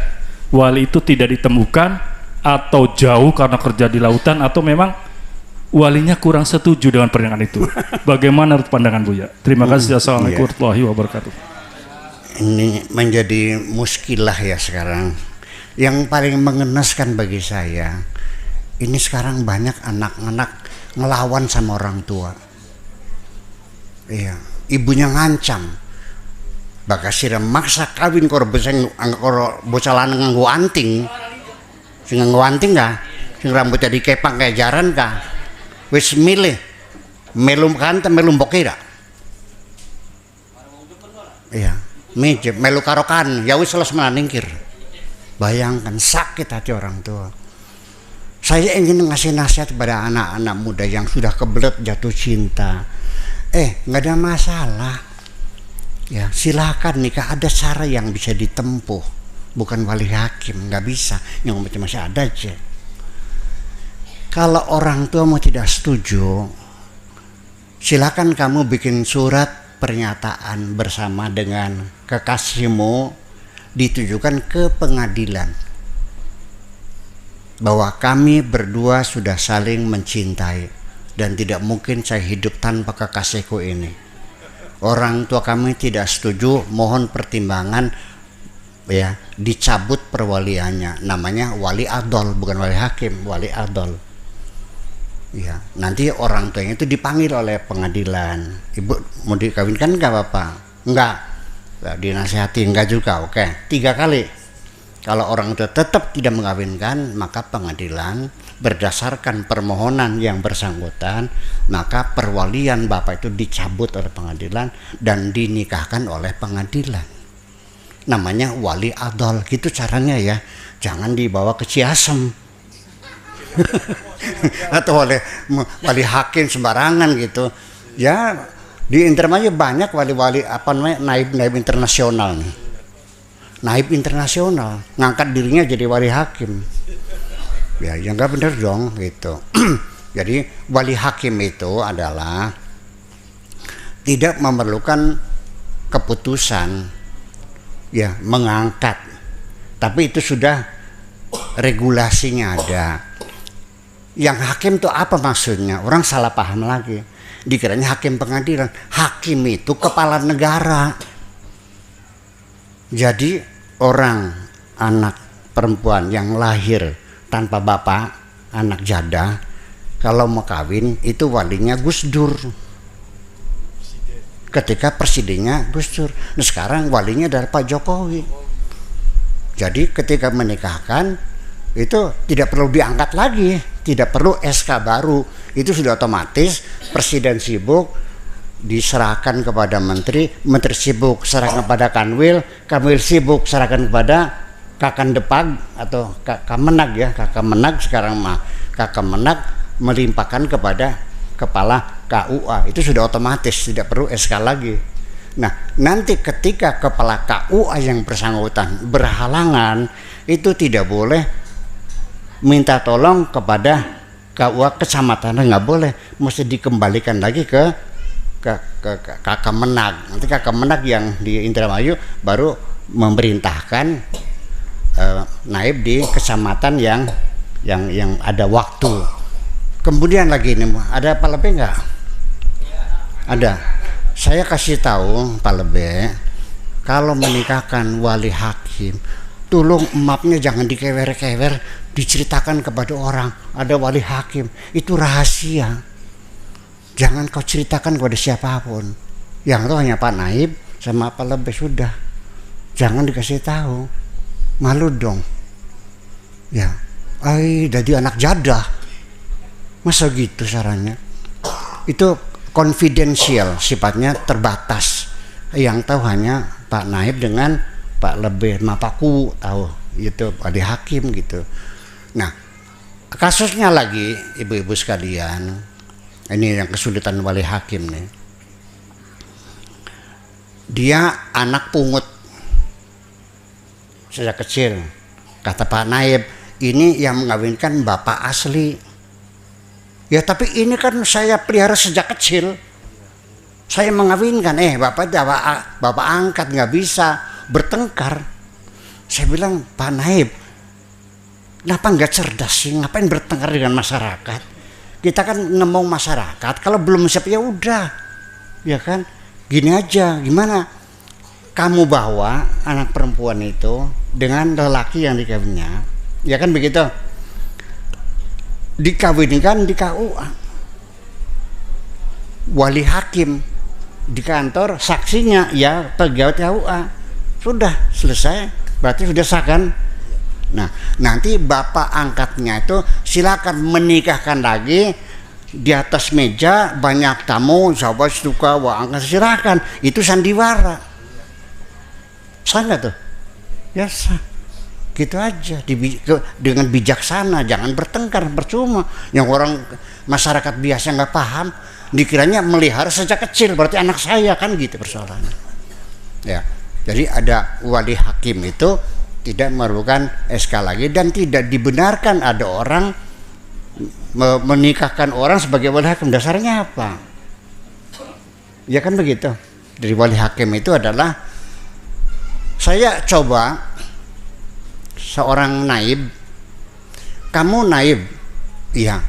wali itu tidak ditemukan atau jauh karena kerja di lautan atau memang walinya kurang setuju dengan pernyataan itu. Bagaimana pandangan Buya? Terima kasih. Assalamualaikum warahmatullahi wabarakatuh. Ini menjadi muskilah ya sekarang. Yang paling mengenaskan bagi saya, ini sekarang banyak anak-anak ngelawan sama orang tua. Iya, ibunya ngancam. Bakasira maksa kawin karo bocah lanang nganggo anting. Sing nganggo anting ka? Sing rambutnya dikepang kayak jaran ka? Wis milih melum kanta melum bokira. Iya, melu karokan ya wis seles menaningkir. Bayangkan sakit hati orang tua. Saya ingin ngasih nasihat kepada anak-anak muda yang sudah kebelet jatuh cinta. Nggak ada masalah. Ya, silakan nikah, ada cara yang bisa ditempuh. Bukan wali hakim, nggak bisa. Yang masih ada aja. Kalau orang tua mau tidak setuju, silakan kamu bikin surat pernyataan bersama dengan kekasihmu, ditujukan ke pengadilan. bahwa kami berdua sudah saling mencintai dan tidak mungkin saya hidup tanpa kekasihku ini. Orang tua kami tidak setuju, mohon pertimbangan ya, dicabut perwaliannya. Namanya wali adol, bukan wali hakim, wali adol. Ya, nanti orang tuanya itu dipanggil oleh pengadilan. Ibu mau dikawinkan enggak Bapak? Enggak. Ya, dinasihati enggak juga. Oke, 3 kali. Kalau orang tua tetap tidak mengawinkan, maka pengadilan berdasarkan permohonan yang bersangkutan, maka perwalian Bapak itu dicabut oleh pengadilan dan dinikahkan oleh pengadilan. Namanya wali adol, gitu caranya ya. Jangan dibawa ke Ciasem atau oleh wali hakim sembarangan gitu. Ya, di Indramayu banyak wali-wali naib internasional nih. Naib internasional ngangkat dirinya jadi wali hakim. Ya nggak bener dong gitu. Jadi wali hakim itu adalah tidak memerlukan keputusan ya mengangkat, tapi itu sudah regulasinya ada. Yang hakim itu apa maksudnya? Orang salah paham lagi, dikiranya hakim pengadilan. Hakim itu kepala negara. Jadi orang anak perempuan yang lahir tanpa bapak, anak janda, kalau mau kawin itu walinya Gus Dur. Ketika presidennya Gus Dur. Nah sekarang walinya dari Pak Jokowi. Jadi ketika menikahkan itu tidak perlu diangkat lagi, tidak perlu SK baru. Itu sudah otomatis, presiden sibuk diserahkan kepada menteri, menteri sibuk serahkan kepada kanwil, kanwil sibuk serahkan kepada Kakandepag atau Kamenag ya, Kakamenag sekarang mah Kakamenag melimpahkan kepada kepala KUA. Itu sudah otomatis, tidak perlu SK lagi. Nah, nanti ketika kepala KUA yang bersangkutan berhalangan, itu tidak boleh minta tolong kepada KUA kecamatan, nggak boleh, mesti dikembalikan lagi ke Kakamenag. Nanti Kakamenag yang di Indramayu baru memerintahkan naib di kecamatan yang ada waktu. Kemudian lagi ini ada Pak Lebe nggak? Ada. Saya kasih tahu Pak Lebe, kalau menikahkan wali hakim, tolong mapnya jangan dikewer-kewer, diceritakan kepada orang ada wali hakim, itu rahasia. Jangan kau ceritakan kepada siapapun. Yang tahu hanya Pak Naib sama Pak Lebe sudah. Jangan dikasih tahu. Malu dong. Ya, jadi anak jadah. Masa gitu caranya? Itu konfidensial, sifatnya terbatas. Yang tahu hanya Pak Naib dengan Pak Lebe, Mapaku tahu. Itu wali hakim gitu. Nah, kasusnya lagi ibu-ibu sekalian, ini yang kesulitan wali hakim nih. Dia anak pungut sejak kecil. Kata Pak Naib, ini yang mengawinkan bapak asli. Ya tapi ini kan saya pelihara sejak kecil. Saya mengawinkan, bapak angkat, nggak bisa, bertengkar. Saya bilang, Pak Naib, kenapa nggak cerdas sih? Ngapain bertengkar dengan masyarakat? Kita kan ngomong masyarakat, kalau belum siap ya udah, ya kan? Gini aja, gimana? Kamu bawa anak perempuan itu dengan lelaki yang dikawinnya, ya kan begitu? Dikawinkan di KUA, wali hakim di kantor, saksinya ya pegawai KUA, sudah selesai, berarti sudah sah kan? Nah, nanti bapak angkatnya itu silakan menikahkan lagi di atas meja, banyak tamu, sahabat suka, angkat silakan, itu sandiwara. Sah nggak tuh? Ya sah. Gitu aja, dengan bijaksana, jangan bertengkar percuma. Yang orang masyarakat biasa nggak paham, dikiranya melihara sejak kecil, berarti anak saya kan gitu persoalannya. Ya, jadi ada wali hakim itu tidak memerlukan SK lagi dan tidak dibenarkan ada orang menikahkan orang sebagai wali hakim. Dasarnya apa? Ya kan begitu. Dari wali hakim itu adalah, saya coba seorang naib kamu naib, iya.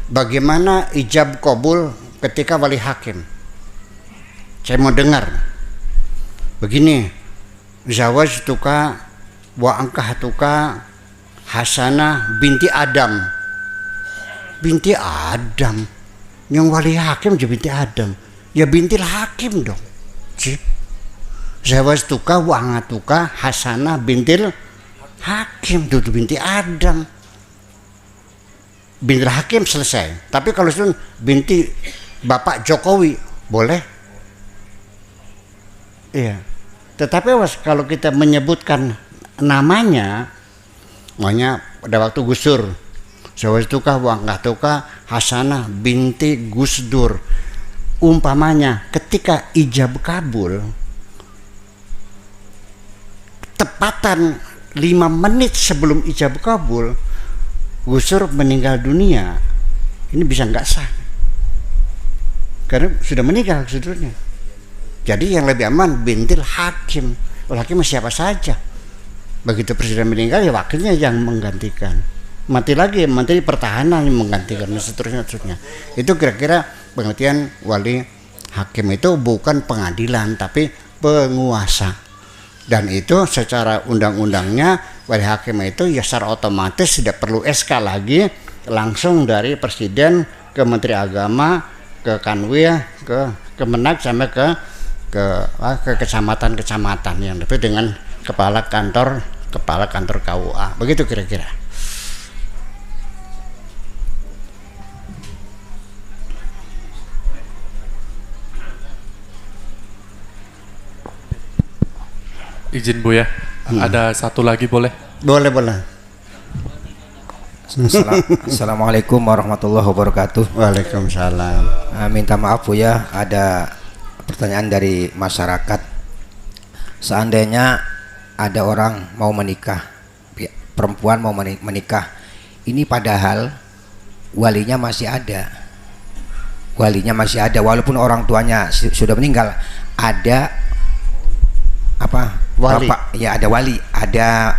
Bagaimana ijab kabul ketika wali hakim? Saya mau dengar. Begini, zawajtuka wa ankahtuka Hasanah binti Adam. Binti Adam. Yang wali hakim jadi binti Adam. Ya bintil hakim dong. Cip. Zawajtuka wa ankahtuka Hasanah bintil hakim, itu binti Adam. Bintil hakim selesai. Tapi kalau itu binti Bapak Jokowi boleh? Iya. Tetapi kalau kita menyebutkan namanya, makanya pada waktu Gus Dur, zawajtuka wa ankahtuka Hasanah binti Gus Dur. Umpamanya ketika ijab kabul, tepatan 5 menit sebelum ijab kabul Gus Dur meninggal dunia, ini bisa nggak sah karena sudah meninggal Gus Durnya. Jadi yang lebih aman bintil hakim. Hakim siapa saja. Begitu presiden meninggal ya wakilnya yang menggantikan. Mati lagi menteri pertahanan yang menggantikan, dan seterusnya. Itu kira-kira pengertian wali hakim itu bukan pengadilan tapi penguasa. Dan itu secara undang-undangnya wali hakim itu ya secara otomatis tidak perlu SK lagi, langsung dari presiden ke menteri agama, ke kanwil, ke Kemenak sampai ke kecamatan-kecamatan yang disebut dengan kepala kantor KUA. Begitu kira-kira. Izin Bu ya, ada satu lagi boleh? Boleh. Assalamualaikum warahmatullahi wabarakatuh. Waalaikumsalam. Minta maaf Bu ya, ada pertanyaan dari masyarakat. Seandainya ada orang mau menikah, perempuan mau menikah, ini padahal walinya masih ada. Walaupun orang tuanya sudah meninggal, ada apa? Wali. Bapak, ya ada wali, ada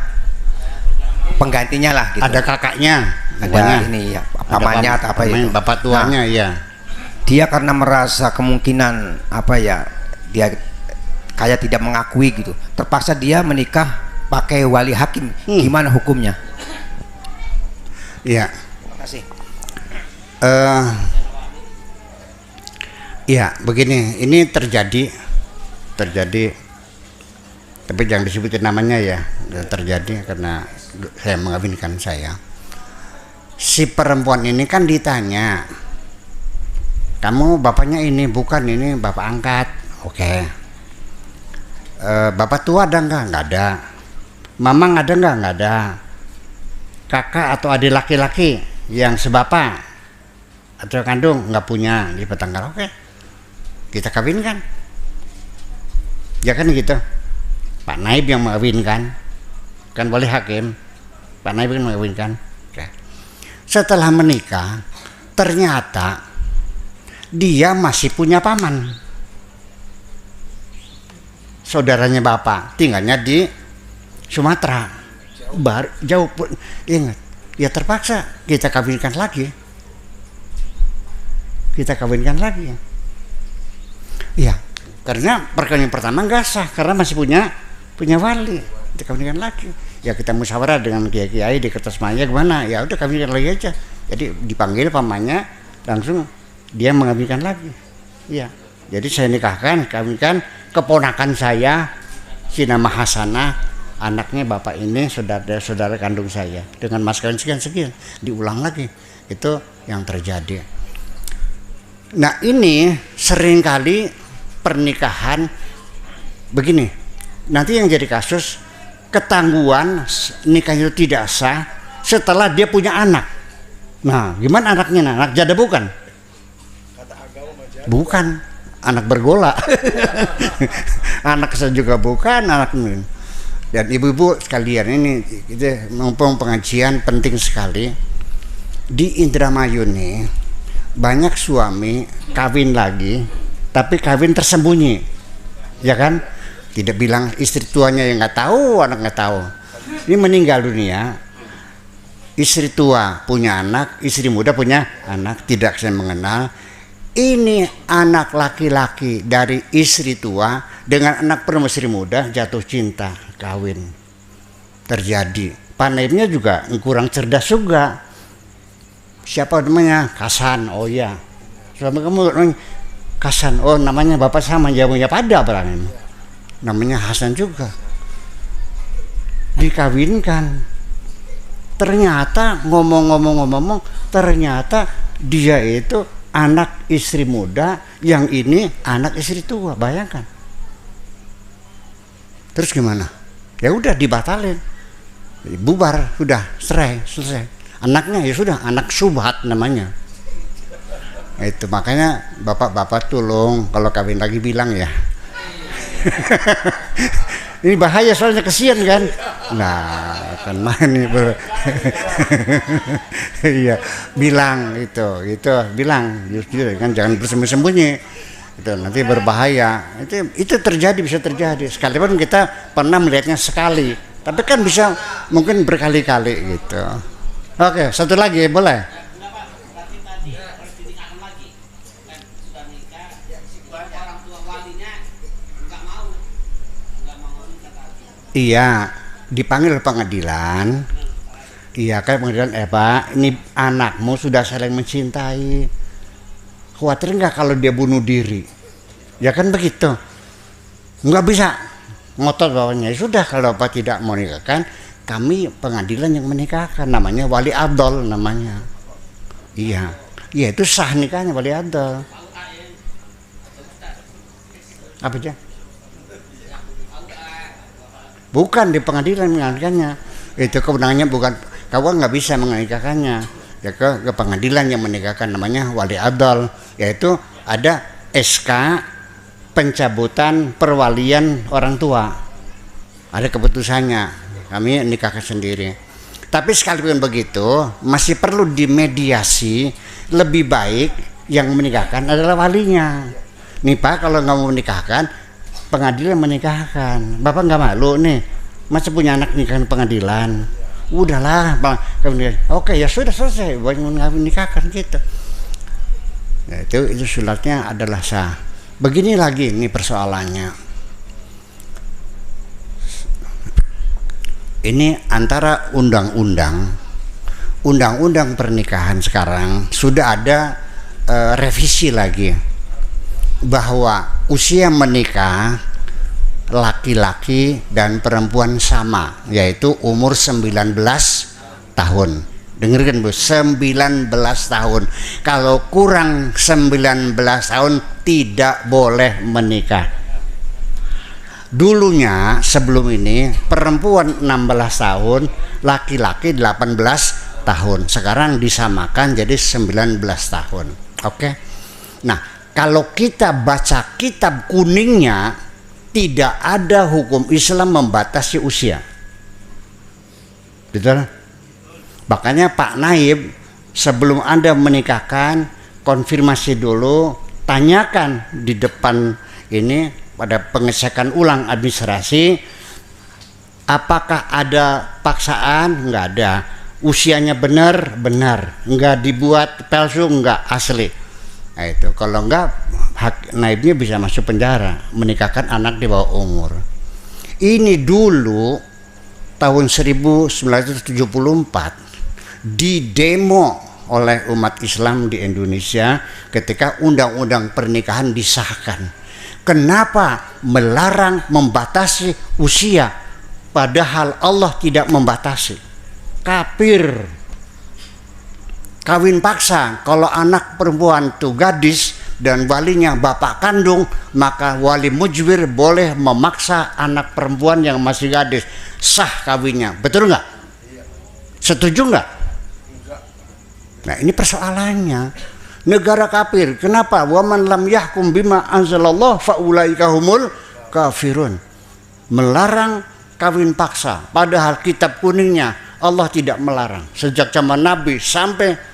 penggantinya lah gitu. Ada kakaknya, Ada ini ya, pamannya atau apa itu. Bapak tuanya ya. Dia karena merasa kemungkinan dia kayak tidak mengakui gitu, terpaksa dia menikah pakai wali hakim. Gimana hukumnya? Iya. Terima kasih. Ya begini, ini terjadi tapi jangan disebutin namanya ya. Terjadi karena saya mengawinkan saya. Si perempuan ini kan ditanya, kamu bapaknya ini? Bukan, ini bapak angkat. Oke. Bapak tua ada enggak? Enggak ada. Mamang ada enggak? Enggak ada. Kakak atau adik laki-laki yang sebapak atau kandung enggak punya di Petanggal. Oke. Kita kawinkan. Ya kan gitu. Pak Naib yang mengawinkan. Kan wali hakim. Pak Naib yang mengawinkan. Oke. Setelah menikah, ternyata dia masih punya paman, saudaranya bapak, tinggalnya di Sumatera, jauh. Ingat, ya terpaksa kita kawinkan lagi. Ya, karena perkawinan pertama nggak sah karena masih punya wali, kita kawinkan lagi. Ya kita musyawarah dengan kiai-kiai di Kertasmaya gimana? Ya udah kawinkan lagi aja. Jadi dipanggil pamannya, langsung dia mengawinkan lagi. Iya. Jadi saya kawinkan keponakan saya, si nama Hasanah, anaknya bapak ini saudara kandung saya, dengan mas kawin sekian, diulang lagi. Itu yang terjadi. Nah ini seringkali pernikahan begini. Nanti yang jadi kasus ketangguhan nikah itu tidak sah setelah dia punya anak. Nah, gimana anaknya? Anak janda bukan? Bukan, anak bergola. Anak saya juga bukan, anak ini. Dan ibu-ibu sekalian, ini mumpung pengajian penting sekali. Di Indramayu nih banyak suami kawin lagi, tapi kawin tersembunyi, ya kan? Tidak bilang istri tuanya yang nggak tahu, anak nggak tahu. Ini meninggal dunia. istri tua punya anak, istri muda punya anak, tidak saling mengenal. Ini anak laki-laki dari istri tua dengan anak perempuan istri muda jatuh cinta, kawin. Terjadi. Pak Naibnya juga kurang cerdas juga. Siapa namanya? Kasan. Oh iya. Suami kamu Kasan. Oh namanya bapak sama, jamunya pada berani. Namanya Hasan juga. Dikawinkan. Ternyata ngomong-ngomong, ternyata dia itu anak istri muda, yang ini anak istri tua. Bayangkan. Terus gimana? Ya udah dibatalin. Bubar, sudah selesai. Anaknya ya sudah, anak subhat namanya. Itu makanya bapak-bapak tolong kalau kawin lagi bilang ya. Ini bahaya soalnya, kesian kan. Nah, kan ini iya, bilang itu bilang jujur kan, jangan bersembunyi-sembunyi. Itu nanti berbahaya. Itu terjadi, bisa terjadi. Sekalipun kita pernah melihatnya sekali, tapi kan bisa mungkin berkali-kali gitu. Oke, satu lagi boleh. Iya, dipanggil pengadilan. Iya, kayak pengadilan, Pak, ini anakmu sudah saling mencintai. Khawatir nggak kalau dia bunuh diri? Ya kan begitu. Nggak bisa ngotot bawahnya. Ya sudah, kalau Pak tidak mau nikahkan, kami pengadilan yang menikahkan. Namanya wali adol namanya. Iya, iya itu sah nikahnya wali adol. Apa aja? Bukan di pengadilan mengajukannya, itu kewenangannya bukan, kau nggak bisa menikahkannya, ya ke pengadilan yang menikahkan, namanya wali adol, yaitu ada SK pencabutan perwalian orang tua, ada keputusannya, kami nikahkan sendiri. Tapi sekalipun begitu masih perlu dimediasi, lebih baik yang menikahkan adalah walinya. Nih Pak, kalau nggak mau menikahkan, pengadilan menikahkan. Bapak nggak malu nih, masa punya anak nikahan pengadilan? Udahlah, oke ya sudah selesai, buat menikahkan gitu. Ya, itu sulatnya adalah sah. Begini lagi nih persoalannya. Ini antara undang-undang pernikahan sekarang sudah ada revisi lagi, bahwa usia menikah laki-laki dan perempuan sama, yaitu umur 19 tahun. Dengarkan Bu, 19 tahun. Kalau kurang 19 tahun tidak boleh menikah. Dulunya sebelum ini perempuan 16 tahun, laki-laki 18 tahun. Sekarang disamakan jadi 19 tahun. Oke. Nah, kalau kita baca kitab kuningnya, tidak ada hukum Islam membatasi usia. Betul? Makanya Pak Naib, sebelum Anda menikahkan, konfirmasi dulu, tanyakan di depan ini pada pengecekan ulang administrasi, apakah ada paksaan? Enggak ada. Usianya benar, enggak dibuat palsu, enggak asli. Nah, itu kalau enggak, hak naibnya bisa masuk penjara menikahkan anak di bawah umur. Ini dulu tahun 1974 didemo oleh umat Islam di Indonesia ketika undang-undang pernikahan disahkan. Kenapa melarang, membatasi usia padahal Allah tidak membatasi? Kafir. Kawin paksa, kalau anak perempuan itu gadis dan walinya bapak kandung, maka wali mujbir boleh memaksa anak perempuan yang masih gadis, sah kawinnya. Betul nggak? Setuju nggak? Nah, ini persoalannya. Negara kafir. Kenapa? Wa man lam yahkum bima anzalallah faulaika humul kafirun. Melarang kawin paksa, padahal kitab kuningnya Allah tidak melarang. Sejak zaman Nabi sampai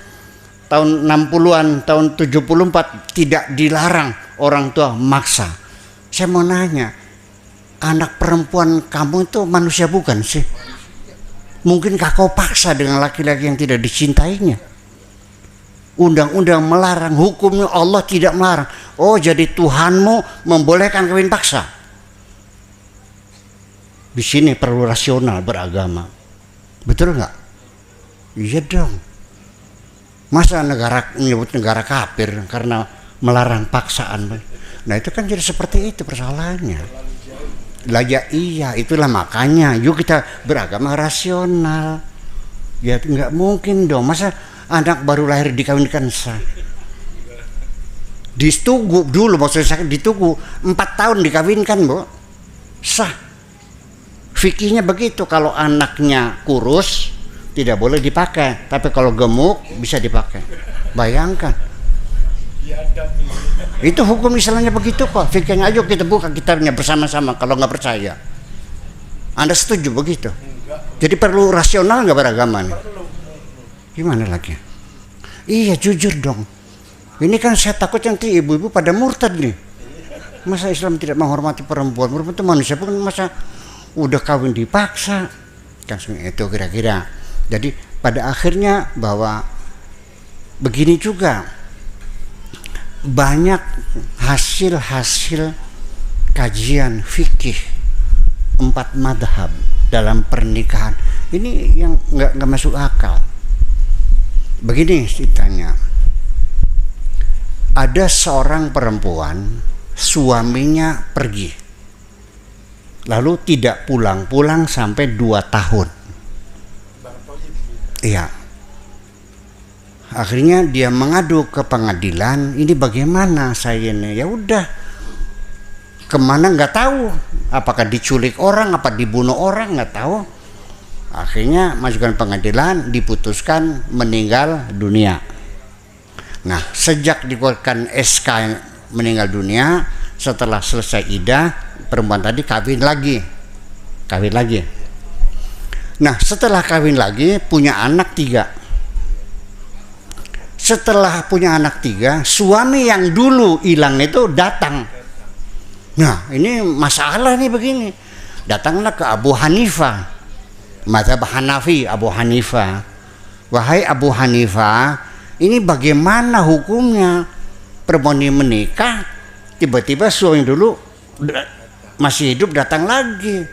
tahun 60-an, tahun 74 tidak dilarang orang tua maksa. Saya mau nanya, anak perempuan kamu itu manusia bukan sih? Mungkinkah kau paksa dengan laki-laki yang tidak dicintainya? Undang-undang melarang, hukumnya Allah tidak melarang. Oh, jadi Tuhanmu membolehkan kawin paksa. Di sini perlu rasional beragama. Betul nggak? Iya dong. Masa negara menyebut negara kafir karena melarang paksaan? Nah itu kan jadi seperti itu persoalannya. Lah ya iya, itulah makanya yuk kita beragama rasional. Ya nggak mungkin dong, masa anak baru lahir dikawinkan sah. Ditugu dulu, maksud saya ditugu 4 tahun dikawinkan, Bu. Sah. Fikihnya begitu, kalau anaknya kurus tidak boleh dipakai, tapi kalau gemuk bisa dipakai. Bayangkan. Itu hukum Islamnya begitu kok. Fikihnya ayo kita buka kitabnya bersama-sama kalau nggak percaya. Anda setuju begitu? Jadi perlu rasional nggak beragama nih? Gimana lagi? Iya jujur dong. Ini kan saya takut nanti ibu-ibu pada murtad nih. Masa Islam tidak menghormati perempuan? Perempuan itu manusia, bukan masa udah kawin dipaksa. Kan itu kira-kira. Jadi pada akhirnya bahwa begini juga, banyak hasil-hasil kajian fikih 4 madhab dalam pernikahan ini yang nggak masuk akal. Begini ceritanya, ada seorang perempuan, suaminya pergi lalu tidak pulang-pulang sampai 2 tahun. Iya. Akhirnya dia mengadu ke pengadilan, ini bagaimana saya ini? Ya udah, kemana nggak tahu, apakah diculik orang, apa dibunuh orang nggak tahu. Akhirnya majukan pengadilan, diputuskan meninggal dunia. Nah, sejak dikeluarkan SK meninggal dunia, setelah selesai iddah, perempuan tadi kawin lagi. Nah, setelah kawin lagi punya anak 3. Setelah punya anak 3, suami yang dulu hilang itu datang. Nah, ini masalah nih begini. Datanglah ke Abu Hanifah, mazhab Hanafi, Abu Hanifah. Wahai Abu Hanifah, ini bagaimana hukumnya? Perempuan ini menikah, tiba-tiba suami dulu masih hidup datang lagi.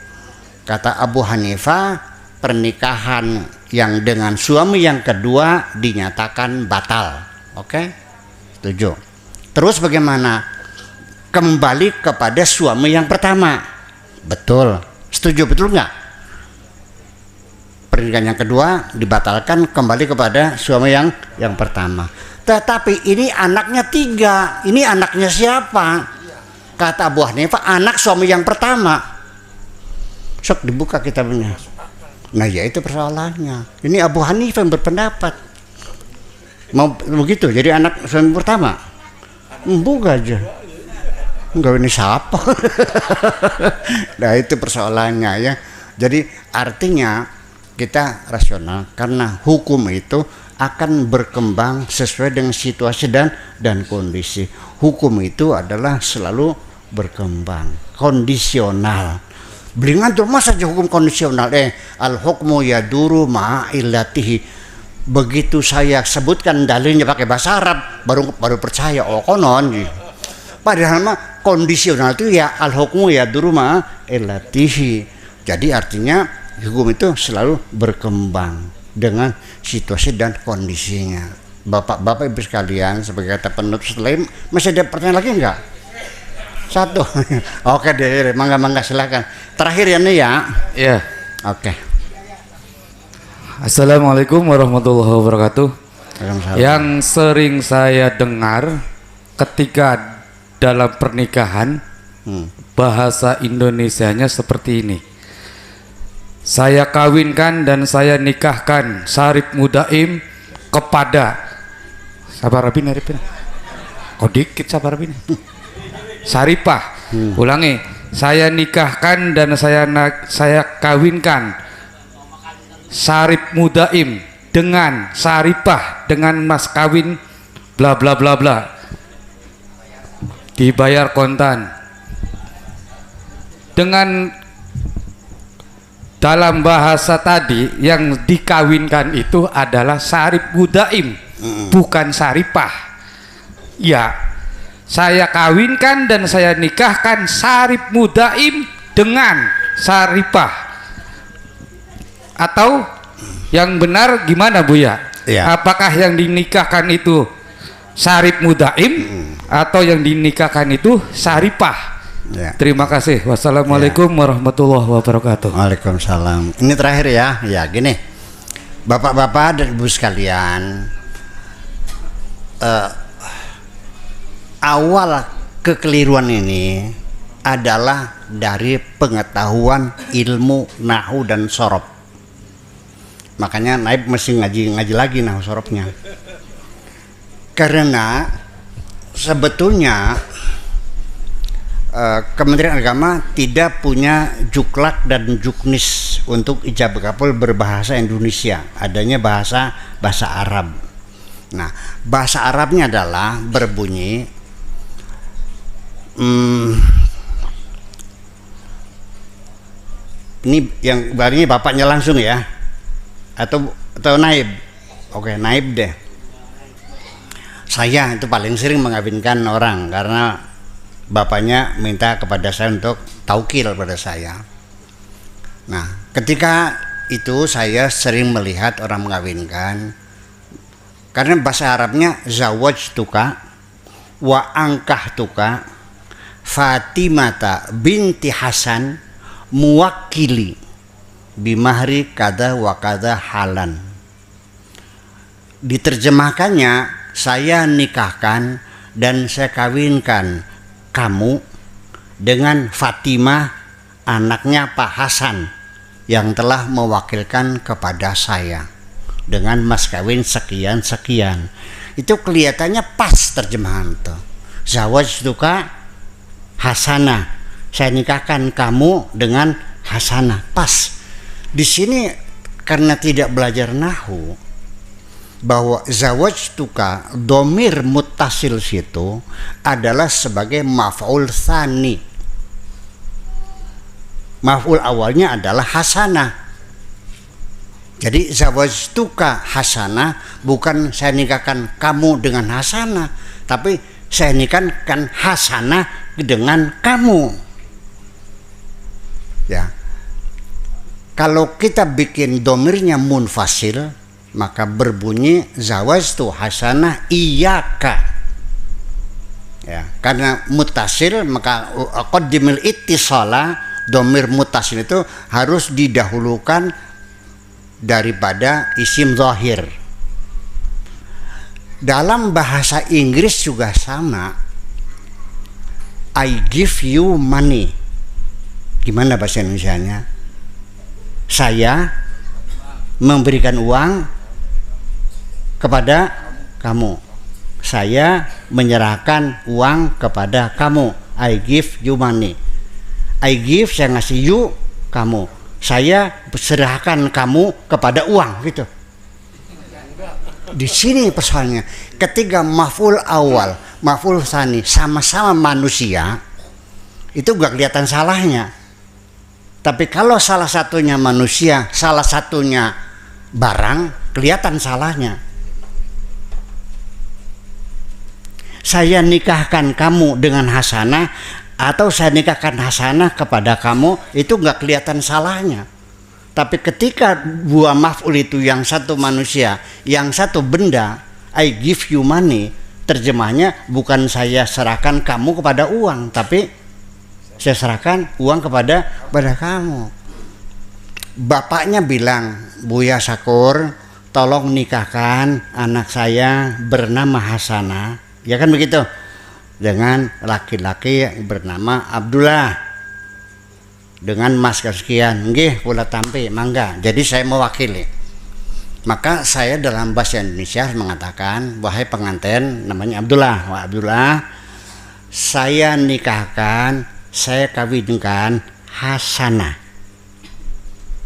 Kata Abu Hanifah, pernikahan yang dengan suami yang kedua dinyatakan batal. Oke? Setuju. Terus bagaimana? Kembali kepada suami yang pertama. Betul. Setuju, betul nggak? Pernikahan yang kedua dibatalkan, kembali kepada suami yang pertama. Tetapi ini anaknya 3. Ini anaknya siapa? Kata Abu Hanifah, anak suami yang pertama. Sok dibuka kitabnya. Nah ya itu persoalannya. Ini Abu Hanifah yang berpendapat. Mau begitu jadi anak suami pertama? Bukan aja. Enggak, ini siapa? Nah itu persoalannya ya. Jadi artinya kita rasional karena hukum itu akan berkembang sesuai dengan situasi dan kondisi. Hukum itu adalah selalu berkembang, kondisional. Belingan tuh masa aja hukum kondisional. Al hukmu yaduru ma'illatihi. Begitu saya sebutkan dalilnya pakai bahasa Arab baru percaya, oh konon. Padahal mah kondisional itu ya al hukmu yaduru ma'illatihi. Jadi artinya hukum itu selalu berkembang dengan situasi dan kondisinya. Bapak-bapak ibu sekalian, sebagai kata penutup setelah masih ada pertanyaan lagi enggak? 1. Oke deh, mangga silakan. Terakhir ya nih ya. Iya. Oke. Assalamualaikum warahmatullahi wabarakatuh. Waalaikumsalam. Yang sering saya dengar ketika dalam pernikahan, bahasa Indonesianya seperti ini. Saya kawinkan dan saya nikahkan Syarif Mudaim kepada sabar Rabin. Oh dikit sabar Rabin. Syarifah. Ulangi. Saya nikahkan dan saya kawinkan Syarif Mudaim dengan Syarifah dengan mas kawin bla bla bla bla. Dibayar kontan. dalam bahasa tadi yang dikawinkan itu adalah sarip mudaim, bukan saripah. Ya, saya kawinkan dan saya nikahkan sarip mudaim dengan saripah. Atau yang benar gimana Buya? Ya. Apakah yang dinikahkan itu sarip mudaim atau yang dinikahkan itu saripah? Ya. Terima kasih. Wassalamualaikum warahmatullahi wabarakatuh. Waalaikumsalam. Ini terakhir ya. Ya gini, bapak-bapak dan ibu sekalian, awal kekeliruan ini adalah dari pengetahuan ilmu nahu dan sorob. Makanya Naib mesti ngaji lagi nahu sorobnya. Karena sebetulnya Kementerian Agama tidak punya juklak dan juknis untuk ijab kabul berbahasa Indonesia. Adanya bahasa Arab. Nah, bahasa Arabnya adalah berbunyi ini yang barunya bapaknya langsung ya, atau Naib. Oke, Naib deh. Saya itu paling sering mengawinkan orang karena bapaknya minta kepada saya untuk taukil pada saya. Nah, ketika itu saya sering melihat orang mengawinkan karena bahasa Arabnya zawajtuka wa angkahtuka Fatimata binti Hasan muwakkili bimahri kada wa kada halan. Diterjemahkannya, saya nikahkan dan saya kawinkan kamu dengan Fatimah, anaknya Pak Hasan, yang telah mewakilkan kepada saya dengan mas kawin sekian. Itu kelihatannya pas terjemahan tuh. Zawajtuka Hasanah, saya nikahkan kamu dengan Hasanah, pas. Di sini karena tidak belajar nahu, bahwa zawajtuka domir muttasil situ adalah sebagai maf'ul tsani. Maf'ul awalnya adalah hasanah. Jadi zawajtuka hasanah bukan saya nikahkan kamu dengan hasanah, tapi saya nikahkan hasanah dengan kamu. Ya. Kalau kita bikin domirnya munfasil, maka berbunyi zawajtu hasanah iyaka. Ya, karena mutasil maka qaddimil ittisala, domir mutasil itu harus didahulukan daripada isim zahir. Dalam bahasa Inggris juga sama. I give you money. Gimana bahasa Indonesianya? Saya memberikan uang kepada kamu. Saya menyerahkan uang kepada kamu. I give you money. I give, saya ngasih you, kamu. Saya serahkan kamu kepada uang, gitu. Di sini persoalannya. Ketika maf'ul awal, maf'ul tsani sama-sama manusia, itu gak kelihatan salahnya. Tapi kalau salah satunya manusia, salah satunya barang, kelihatan salahnya. Saya nikahkan kamu dengan hasanah atau saya nikahkan hasanah kepada kamu, itu nggak kelihatan salahnya. Tapi ketika dua maf'ul itu yang satu manusia, yang satu benda, I give you money, terjemahnya bukan saya serahkan kamu kepada uang, tapi saya serahkan uang kepada kamu. Bapaknya bilang, Buya Sakur, tolong nikahkan anak saya bernama Hasanah, ya kan begitu, dengan laki-laki bernama Abdullah, dengan mas kesekian, nggih kula tampi mangga. Jadi saya mewakili. Maka saya dalam bahasa Indonesia mengatakan, wahai pengantin namanya Abdullah, wah Abdullah, saya nikahkan, saya kawinkan Hasanah,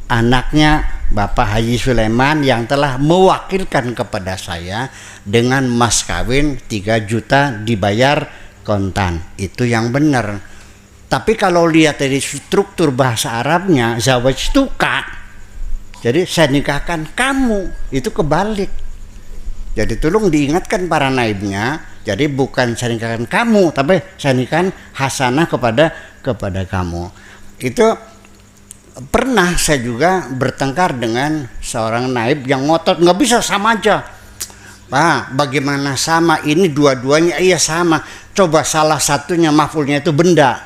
anaknya Bapak Haji Sulaiman yang telah mewakilkan kepada saya dengan mas kawin 3 juta dibayar kontan. Itu yang benar. Tapi kalau lihat dari struktur bahasa Arabnya, zawajtuka, jadi saya nikahkan kamu, itu kebalik. Jadi tolong diingatkan para naibnya, jadi bukan saya nikahkan kamu, tapi saya nikahkan Hasanah kepada kamu. Itu pernah saya juga bertengkar dengan seorang naib yang ngotot, nggak bisa sama aja. Pak, bagaimana sama? Ini dua-duanya iya sama. Coba salah satunya maf'ulnya itu benda,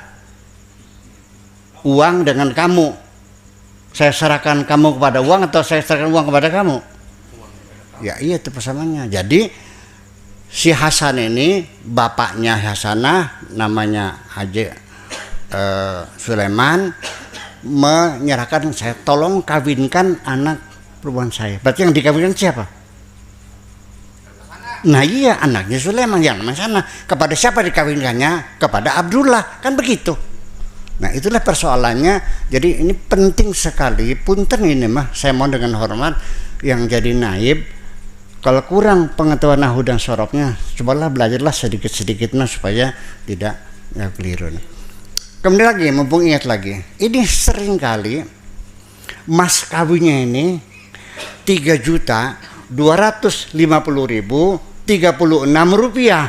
uang dengan kamu. Saya serahkan kamu kepada uang atau saya serahkan uang kepada kamu? Ya iya itu persamaannya. Jadi si Hasan ini, bapaknya Hasanah namanya Haji Sulaiman, menyerahkan saya, tolong kawinkan anak perempuan saya. Berarti yang dikawinkan siapa? Nah iya, anaknya Sulaiman yang namanya Hasanah. Kepada siapa dikawinkannya? Kepada Abdullah, kan begitu. Nah itulah persoalannya. Jadi ini penting sekali. Punten ini mah, saya mohon dengan hormat yang jadi naib, kalau kurang pengetahuan nahwu dan sorobnya, cobalah belajarlah sedikit-sedikit mah supaya tidak keliru. Kemudian lagi, mumpung ingat lagi, ini sering kali mas kawinnya ini 3.250.036 rupiah.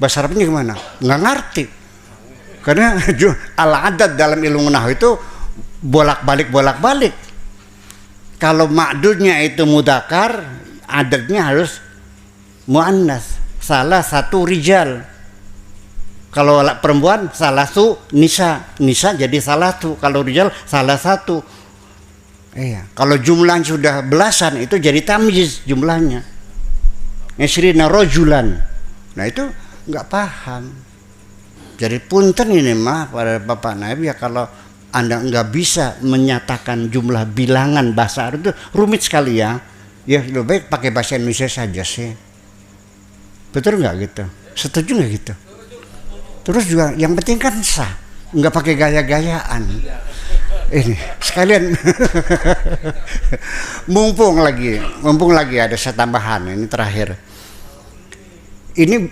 Bahasa Arabnya gimana? Nggak ngerti. Karena al-adad dalam ilmu nahwu itu bolak-balik. Kalau ma'dudnya itu mudakar, adadnya harus muannas, salah satu rijal. Kalau perempuan salah satu nisa jadi salah satu. Kalau rijal salah satu. Iya. Kalau jumlahnya sudah belasan itu jadi tamyiz jumlahnya. Yasrina rojulan. Nah itu nggak paham. Jadi punten ini mah pada Bapak Naib ya, kalau Anda nggak bisa menyatakan jumlah bilangan bahasa Arab itu rumit sekali ya. Ya lebih baik pakai bahasa Indonesia saja sih. Betul nggak gitu? Setuju nggak gitu? Terus juga yang penting kan sah, nggak pakai gaya-gayaan. Ini sekalian mumpung lagi ada saya tambahan ini terakhir. Ini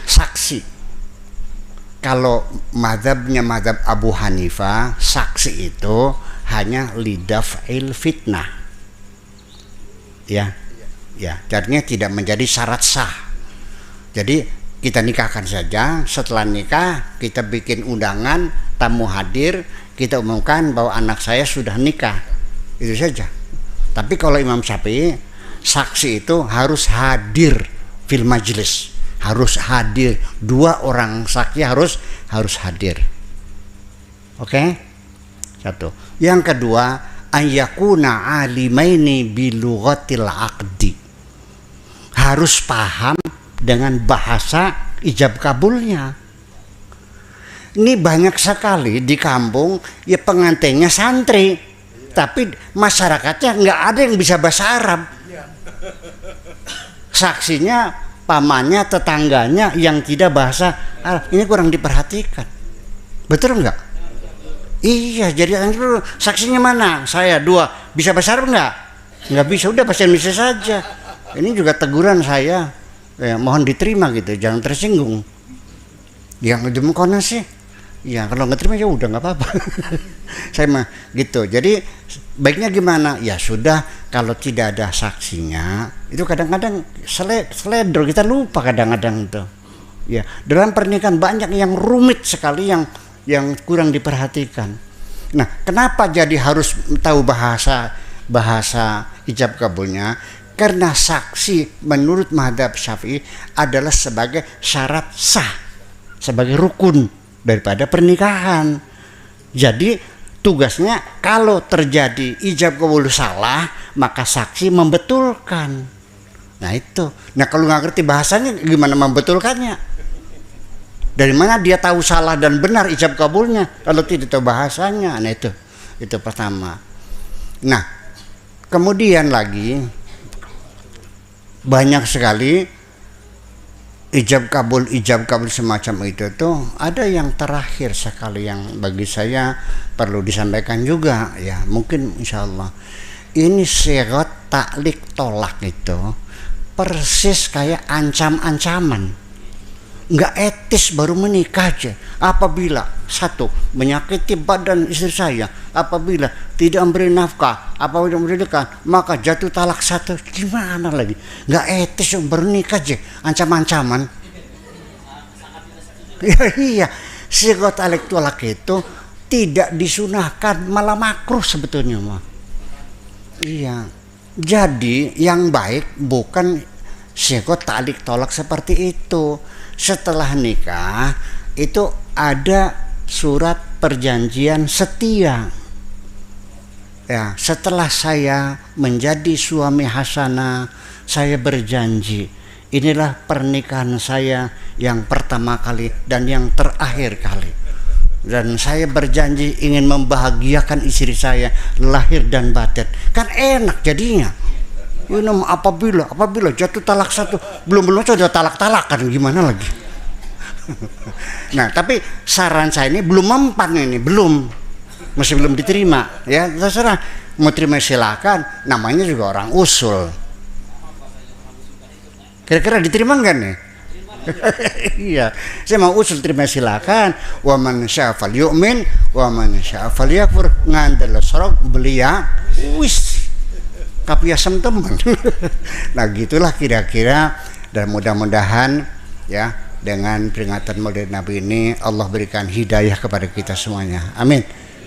saksi. Kalau mazhab Abu Hanifah, saksi itu hanya lidaf'il fitnah. Ya, jadinya tidak menjadi syarat sah. Jadi kita nikahkan saja, setelah nikah kita bikin undangan, tamu hadir, kita umumkan bahwa anak saya sudah nikah, itu saja. Tapi kalau Imam Syafi'i, saksi itu harus hadir fil majlis, harus hadir, 2 orang saksi harus hadir. Oke? Satu. Yang kedua, ayyakuna alimaini bilughatil aqdi, harus paham dengan bahasa ijab kabulnya. Ini banyak sekali di kampung ya pengantinnya santri, tapi masyarakatnya nggak ada yang bisa bahasa Arab. Saksinya pamannya, tetangganya yang tidak bahasa Arab. Ini kurang diperhatikan. Betul nggak? Iya, jadi saksinya mana? Saya 2. Bisa bahasa Arab nggak? Nggak bisa, udah bahasa Indonesia saja. Ini juga teguran saya. Ya, mohon diterima gitu, jangan tersinggung. Yang demokona sih, ya kalau nggak terima ya udah nggak apa-apa. Saya mah gitu. Jadi baiknya gimana? Ya sudah, kalau tidak ada saksinya, itu kadang-kadang seledor, kita lupa kadang-kadang itu. Ya, dalam pernikahan banyak yang rumit sekali yang kurang diperhatikan. Nah, kenapa jadi harus tahu bahasa ijab kabulnya? Karena saksi menurut mazhab Syafi'i adalah sebagai syarat sah, sebagai rukun daripada pernikahan. Jadi tugasnya kalau terjadi ijab kabul salah, maka saksi membetulkan. Nah itu. Nah kalau nggak ngerti bahasanya gimana membetulkannya? Dari mana dia tahu salah dan benar ijab kabulnya kalau tidak tahu bahasanya? Nah itu pertama. Nah kemudian lagi banyak sekali ijab kabul semacam itu tuh ada yang terakhir sekali yang bagi saya perlu disampaikan juga ya, mungkin insyaallah ini syarat taklik tolak itu persis kayak ancam-ancaman. nggak etis baru menikah aja. Apabila satu, menyakiti badan istri saya, apabila tidak memberi nafkah, apabila memberi dekat, maka jatuh talak satu. Gimana lagi? Nggak etis baru nikah aja, ancam-ancaman. Iya, sigot talak tolak itu tidak disunahkan, malah makruh sebetulnya mah. Iya, jadi yang baik bukan sigot talik tolak seperti itu. Setelah nikah itu ada surat perjanjian setia. Ya, setelah saya menjadi suami Hasanah, saya berjanji, inilah pernikahan saya yang pertama kali dan yang terakhir kali. Dan saya berjanji ingin membahagiakan istri saya lahir dan batin. Kan enak jadinya. Apabila jatuh talak satu, belum sudah talak-talakan, gimana lagi? Nah, tapi saran saya ini belum mempan, ini masih belum diterima. Ya terserah, mau terima silakan. Namanya juga orang usul. Kira-kira diterima enggak nih? Iya, saya mau usul terima silakan. Wa man syaa falyu'min wa man syaa falyakfur. Ngandel sorok belia wis kapiasem teman. Nah gitulah kira-kira, dan mudah-mudahan ya dengan peringatan Maulid Nabi ini Allah berikan hidayah kepada kita semuanya. Amin.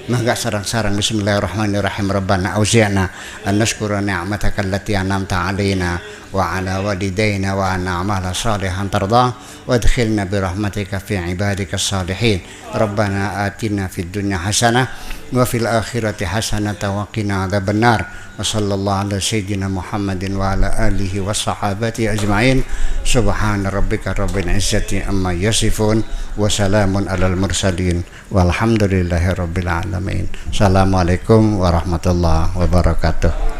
Maka sarang-sarang bismillahirrahmanirrahim. Rabbana auzi'na an nashkura ni'mataka allati an'amta 'alaina wa 'ala walidayna wa an na'mala salihan tardah wa adkhilna bi rahmatika fi 'ibadika salihin. Rabbana atina fid dunya hasanah wa fil akhirati hasanah wa qina adzabannar. Wa sallallahu ala sayyidina Muhammadin wa ala alihi wa sahabati ajma'in. Subhana rabbika rabbil izzati amma yasifun wa salamun alal mursalin walhamdulillahi rabbil alamin. Assalamualaikum warahmatullahi wabarakatuh.